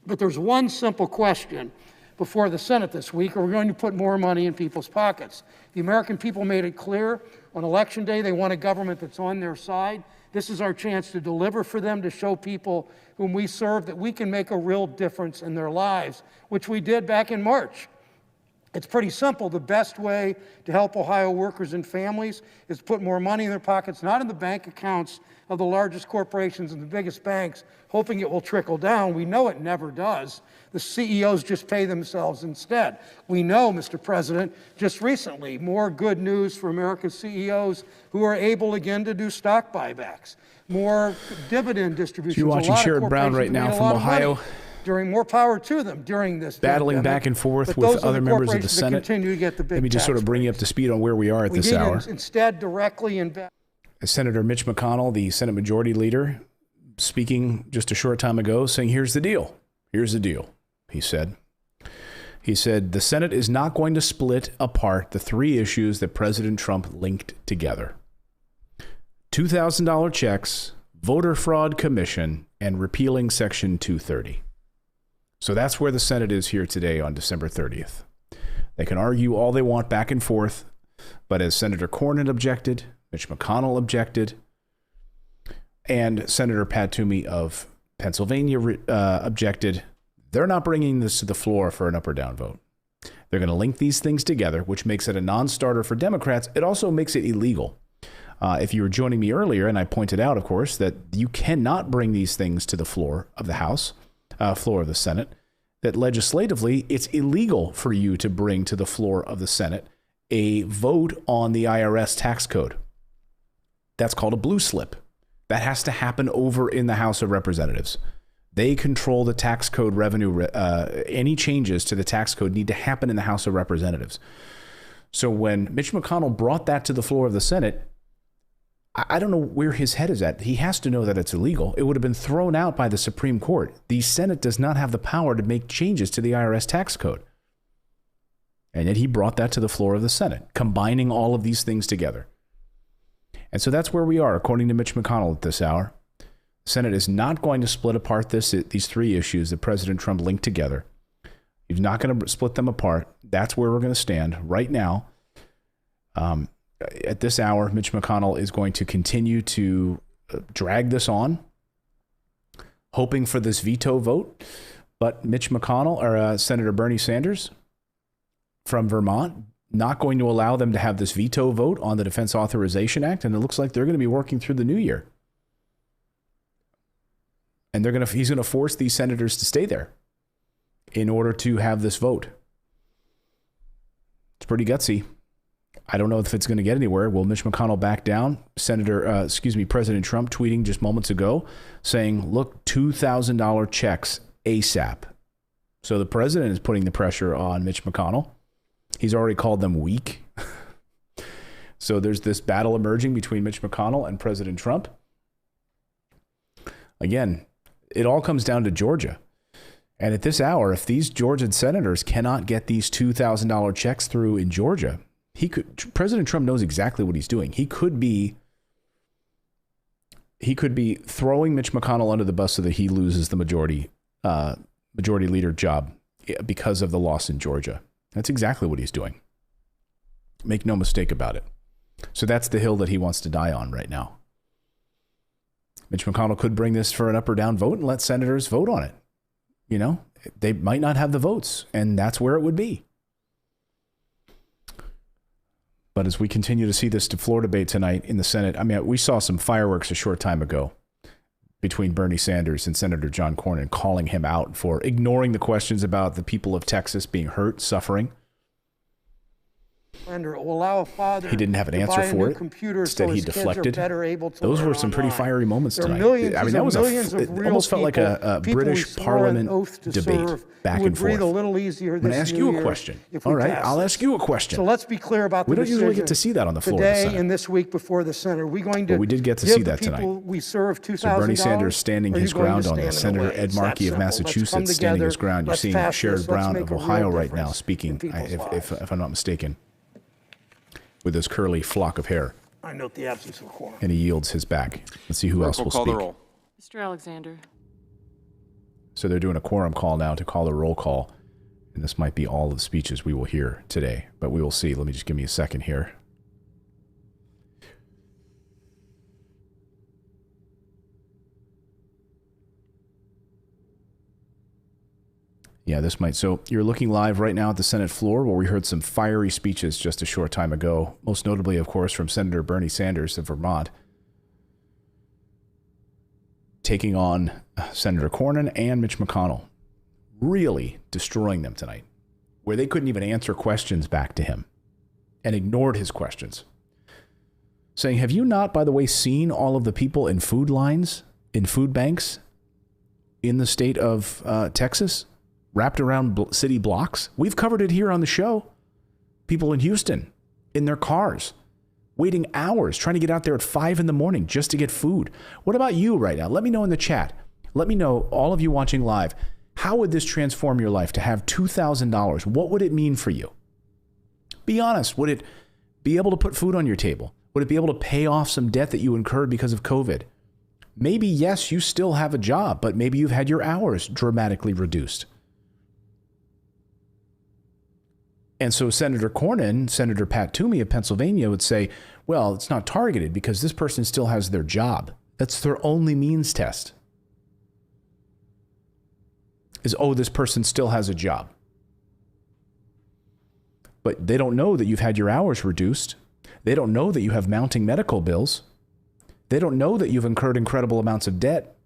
S9: But there's one simple question before the Senate this week: are we going to put more money in people's pockets? The American people made it clear on Election Day they want a government that's on their side. This is our chance to deliver for them, to show people whom we serve that we can make a real difference in their lives, which we did back in March. It's pretty simple. The best way to help Ohio workers and families is to put more money in their pockets, not in the bank accounts of the largest corporations and the biggest banks, hoping it will trickle down. We know it never does. The CEOs just pay themselves instead. We know, Mr. President, just recently, more good news for America's CEOs who are able again to do stock buybacks, more dividend distributions.
S2: So you're watching Sherrod Brown right now from Ohio.
S9: During more power to them during this
S2: battling
S9: pandemic.
S2: Back and forth with other members of the Senate.
S9: To get the big
S2: Let me just sort of bring you up to speed on where we are at this hour.
S9: Instead, directly invest.
S2: Senator Mitch McConnell, the Senate Majority Leader, speaking just a short time ago, saying, here's the deal. Here's the deal, he said. He said, the Senate is not going to split apart the three issues that President Trump linked together: $2,000 checks, voter fraud commission, and repealing Section 230. So that's where the Senate is here today on December 30th. They can argue all they want back and forth, but as Senator Cornyn objected, Mitch McConnell objected, and Senator Pat Toomey of Pennsylvania objected, they're not bringing this to the floor for an up or down vote. They're going to link these things together, which makes it a non-starter for Democrats. It also makes it illegal. If you were joining me earlier, and I pointed out, of course, that you cannot bring these things to the floor of the House, floor of the Senate, that legislatively it's illegal for you to bring to the floor of the Senate a vote on the IRS tax code. That's called a blue slip. That has to happen over in the House of Representatives. They control the tax code revenue. Any changes to the tax code need to happen in the House of Representatives. So when Mitch McConnell brought that to the floor of the Senate, I don't know where his head is at. He has to know that it's illegal. It would have been thrown out by the Supreme Court. The Senate does not have the power to make changes to the IRS tax code. And yet he brought that to the floor of the Senate, combining all of these things together. And so that's where we are, according to Mitch McConnell at this hour. The Senate is not going to split apart these three issues that President Trump linked together. He's not going to split them apart. That's where we're going to stand right now. At this hour, Mitch McConnell is going to continue to drag this on, hoping for this veto vote. But Mitch McConnell, or Senator Bernie Sanders from Vermont, not going to allow them to have this veto vote on the Defense Authorization Act. And it looks like they're going to be working through the new year. And he's going to force these senators to stay there in order to have this vote. It's pretty gutsy. I don't know if it's going to get anywhere. Will Mitch McConnell back down? President Trump tweeting just moments ago saying, look, $2,000 checks ASAP. So the president is putting the pressure on Mitch McConnell. He's already called them weak. So there's this battle emerging between Mitch McConnell and President Trump. Again, it all comes down to Georgia. And at this hour, if these Georgian senators cannot get these $2,000 checks through in Georgia, President Trump knows exactly what he's doing. He could be throwing Mitch McConnell under the bus so that he loses the majority leader job because of the loss in Georgia. That's exactly what he's doing. Make no mistake about it. So that's the hill that he wants to die on right now. Mitch McConnell could bring this for an up or down vote and let senators vote on it. You know, they might not have the votes, and that's where it would be. But as we continue to see this floor debate tonight in the Senate, I mean, we saw some fireworks a short time ago between Bernie Sanders and Senator John Cornyn, calling him out for ignoring the questions about the people of Texas being hurt, suffering.
S9: Will allow a father
S2: he didn't have an answer for it. Instead, he deflected. Those were some pretty fiery moments tonight. I mean, that was it almost felt like a British Parliament debate back and forth. I'm going to ask you a question. All right, I'll ask you a question.
S9: So let's be clear about the
S2: we don't usually get to see that on the floor
S9: today
S2: of the Senate.
S9: and this week before the Senate. We did
S2: get to see that tonight.
S9: We serve $2,000.
S2: So Bernie Sanders standing his ground on this. Senator Ed Markey of Massachusetts standing his ground. You're seeing Sherrod Brown of Ohio right now speaking, if I'm not mistaken, with his curly flock of hair.
S9: I note the absence of a quorum.
S2: And he yields his back. Let's see who else will speak.
S10: Mr. Alexander.
S2: So they're doing a quorum call now to call a roll call. And this might be all of the speeches we will hear today, but we will see. Let me just give me a second here. Yeah, this might. So you're looking live right now at the Senate floor where we heard some fiery speeches just a short time ago, most notably, of course, from Senator Bernie Sanders of Vermont, taking on Senator Cornyn and Mitch McConnell, really destroying them tonight, where they couldn't even answer questions back to him and ignored his questions, saying, have you not, by the way, seen all of the people in food lines, in food banks in the state of Texas? Wrapped around city blocks. We've covered it here on the show. People in Houston, in their cars, waiting hours, trying to get out there at 5 a.m. just to get food. What about you right now? Let me know in the chat. Let me know, all of you watching live, how would this transform your life to have $2,000? What would it mean for you? Be honest. Would it be able to put food on your table? Would it be able to pay off some debt that you incurred because of COVID? Maybe, yes, you still have a job, but maybe you've had your hours dramatically reduced. And so Senator Cornyn, Senator Pat Toomey of Pennsylvania would say, well, it's not targeted because this person still has their job. That's their only means test. Is, oh, this person still has a job. But they don't know that you've had your hours reduced. They don't know that you have mounting medical bills. They don't know that you've incurred incredible amounts of debt.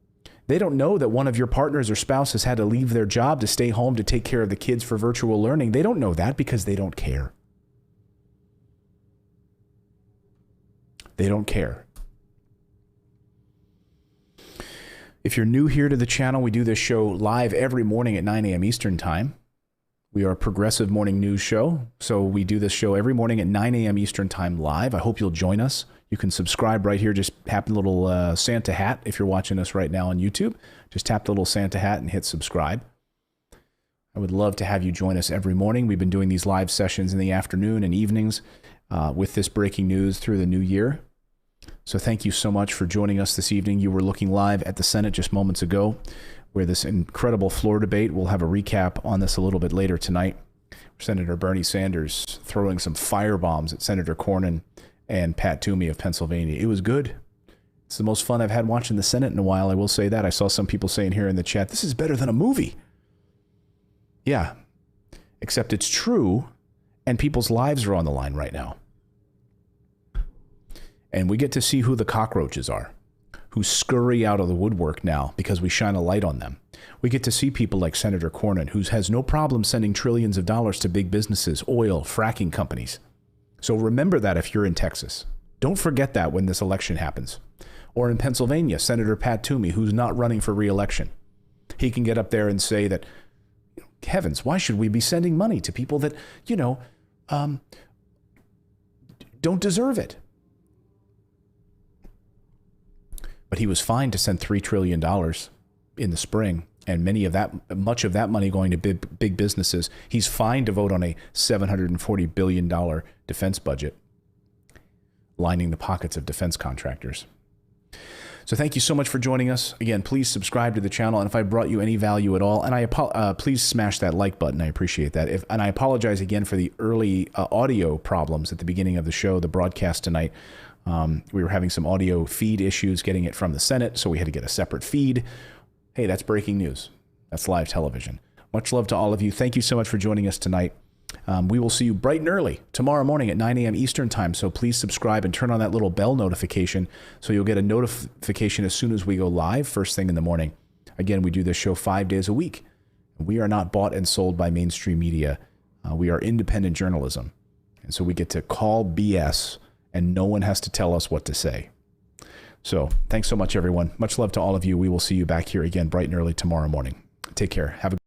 S2: They don't know that one of your partners or spouse has had to leave their job to stay home to take care of the kids for virtual learning. They don't know that because they don't care. They don't care. If you're new here to the channel, we do this show live every morning at 9 a.m. Eastern Time. We are a progressive morning news show, so we do this show every morning at 9 a.m. Eastern Time live. I hope you'll join us. You can subscribe right here. Just tap the little Santa hat if you're watching us right now on YouTube. Just tap the little Santa hat and hit subscribe. I would love to have you join us every morning. We've been doing these live sessions in the afternoon and evenings with this breaking news through the new year. So thank you so much for joining us this evening. You were looking live at the Senate just moments ago, where this incredible floor debate, we'll have a recap on this a little bit later tonight. Senator Bernie Sanders throwing some firebombs at Senator Cornyn and Pat Toomey of Pennsylvania. It was good. It's the most fun I've had watching the Senate in a while. I will say that. I saw some people saying here in the chat, this is better than a movie. Yeah, except it's true, and people's lives are on the line right now. And we get to see who the cockroaches are, who scurry out of the woodwork now because we shine a light on them. We get to see people like Senator Cornyn, who has no problem sending trillions of dollars to big businesses, oil, fracking companies. So remember that if you're in Texas. Don't forget that when this election happens. Or in Pennsylvania, Senator Pat Toomey, who's not running for re-election. He can get up there and say that, heavens, why should we be sending money to people that, don't deserve it? But he was fined to send $3 trillion in the spring, and much of that money going to big businesses. He's fined to vote on a $740 billion defense budget, lining the pockets of defense contractors. So thank you so much for joining us. Again, please subscribe to the channel, and if I brought you any value at all, and please smash that like button. I appreciate that. And I apologize again for the early audio problems at the beginning of the show, the broadcast tonight. We were having some audio feed issues getting it from the Senate, so we had to get a separate feed. Hey, that's breaking news. That's live television. Much love to all of you. Thank you so much for joining us tonight. We will see you bright and early tomorrow morning at 9 a.m. Eastern time. So please subscribe and turn on that little bell notification so you'll get a notification as soon as we go live first thing in the morning. Again, we do this show 5 days a week. We are not bought and sold by mainstream media. We are independent journalism. And so we get to call BS and no one has to tell us what to say. So thanks so much, everyone. Much love to all of you. We will see you back here again bright and early tomorrow morning. Take care. Have a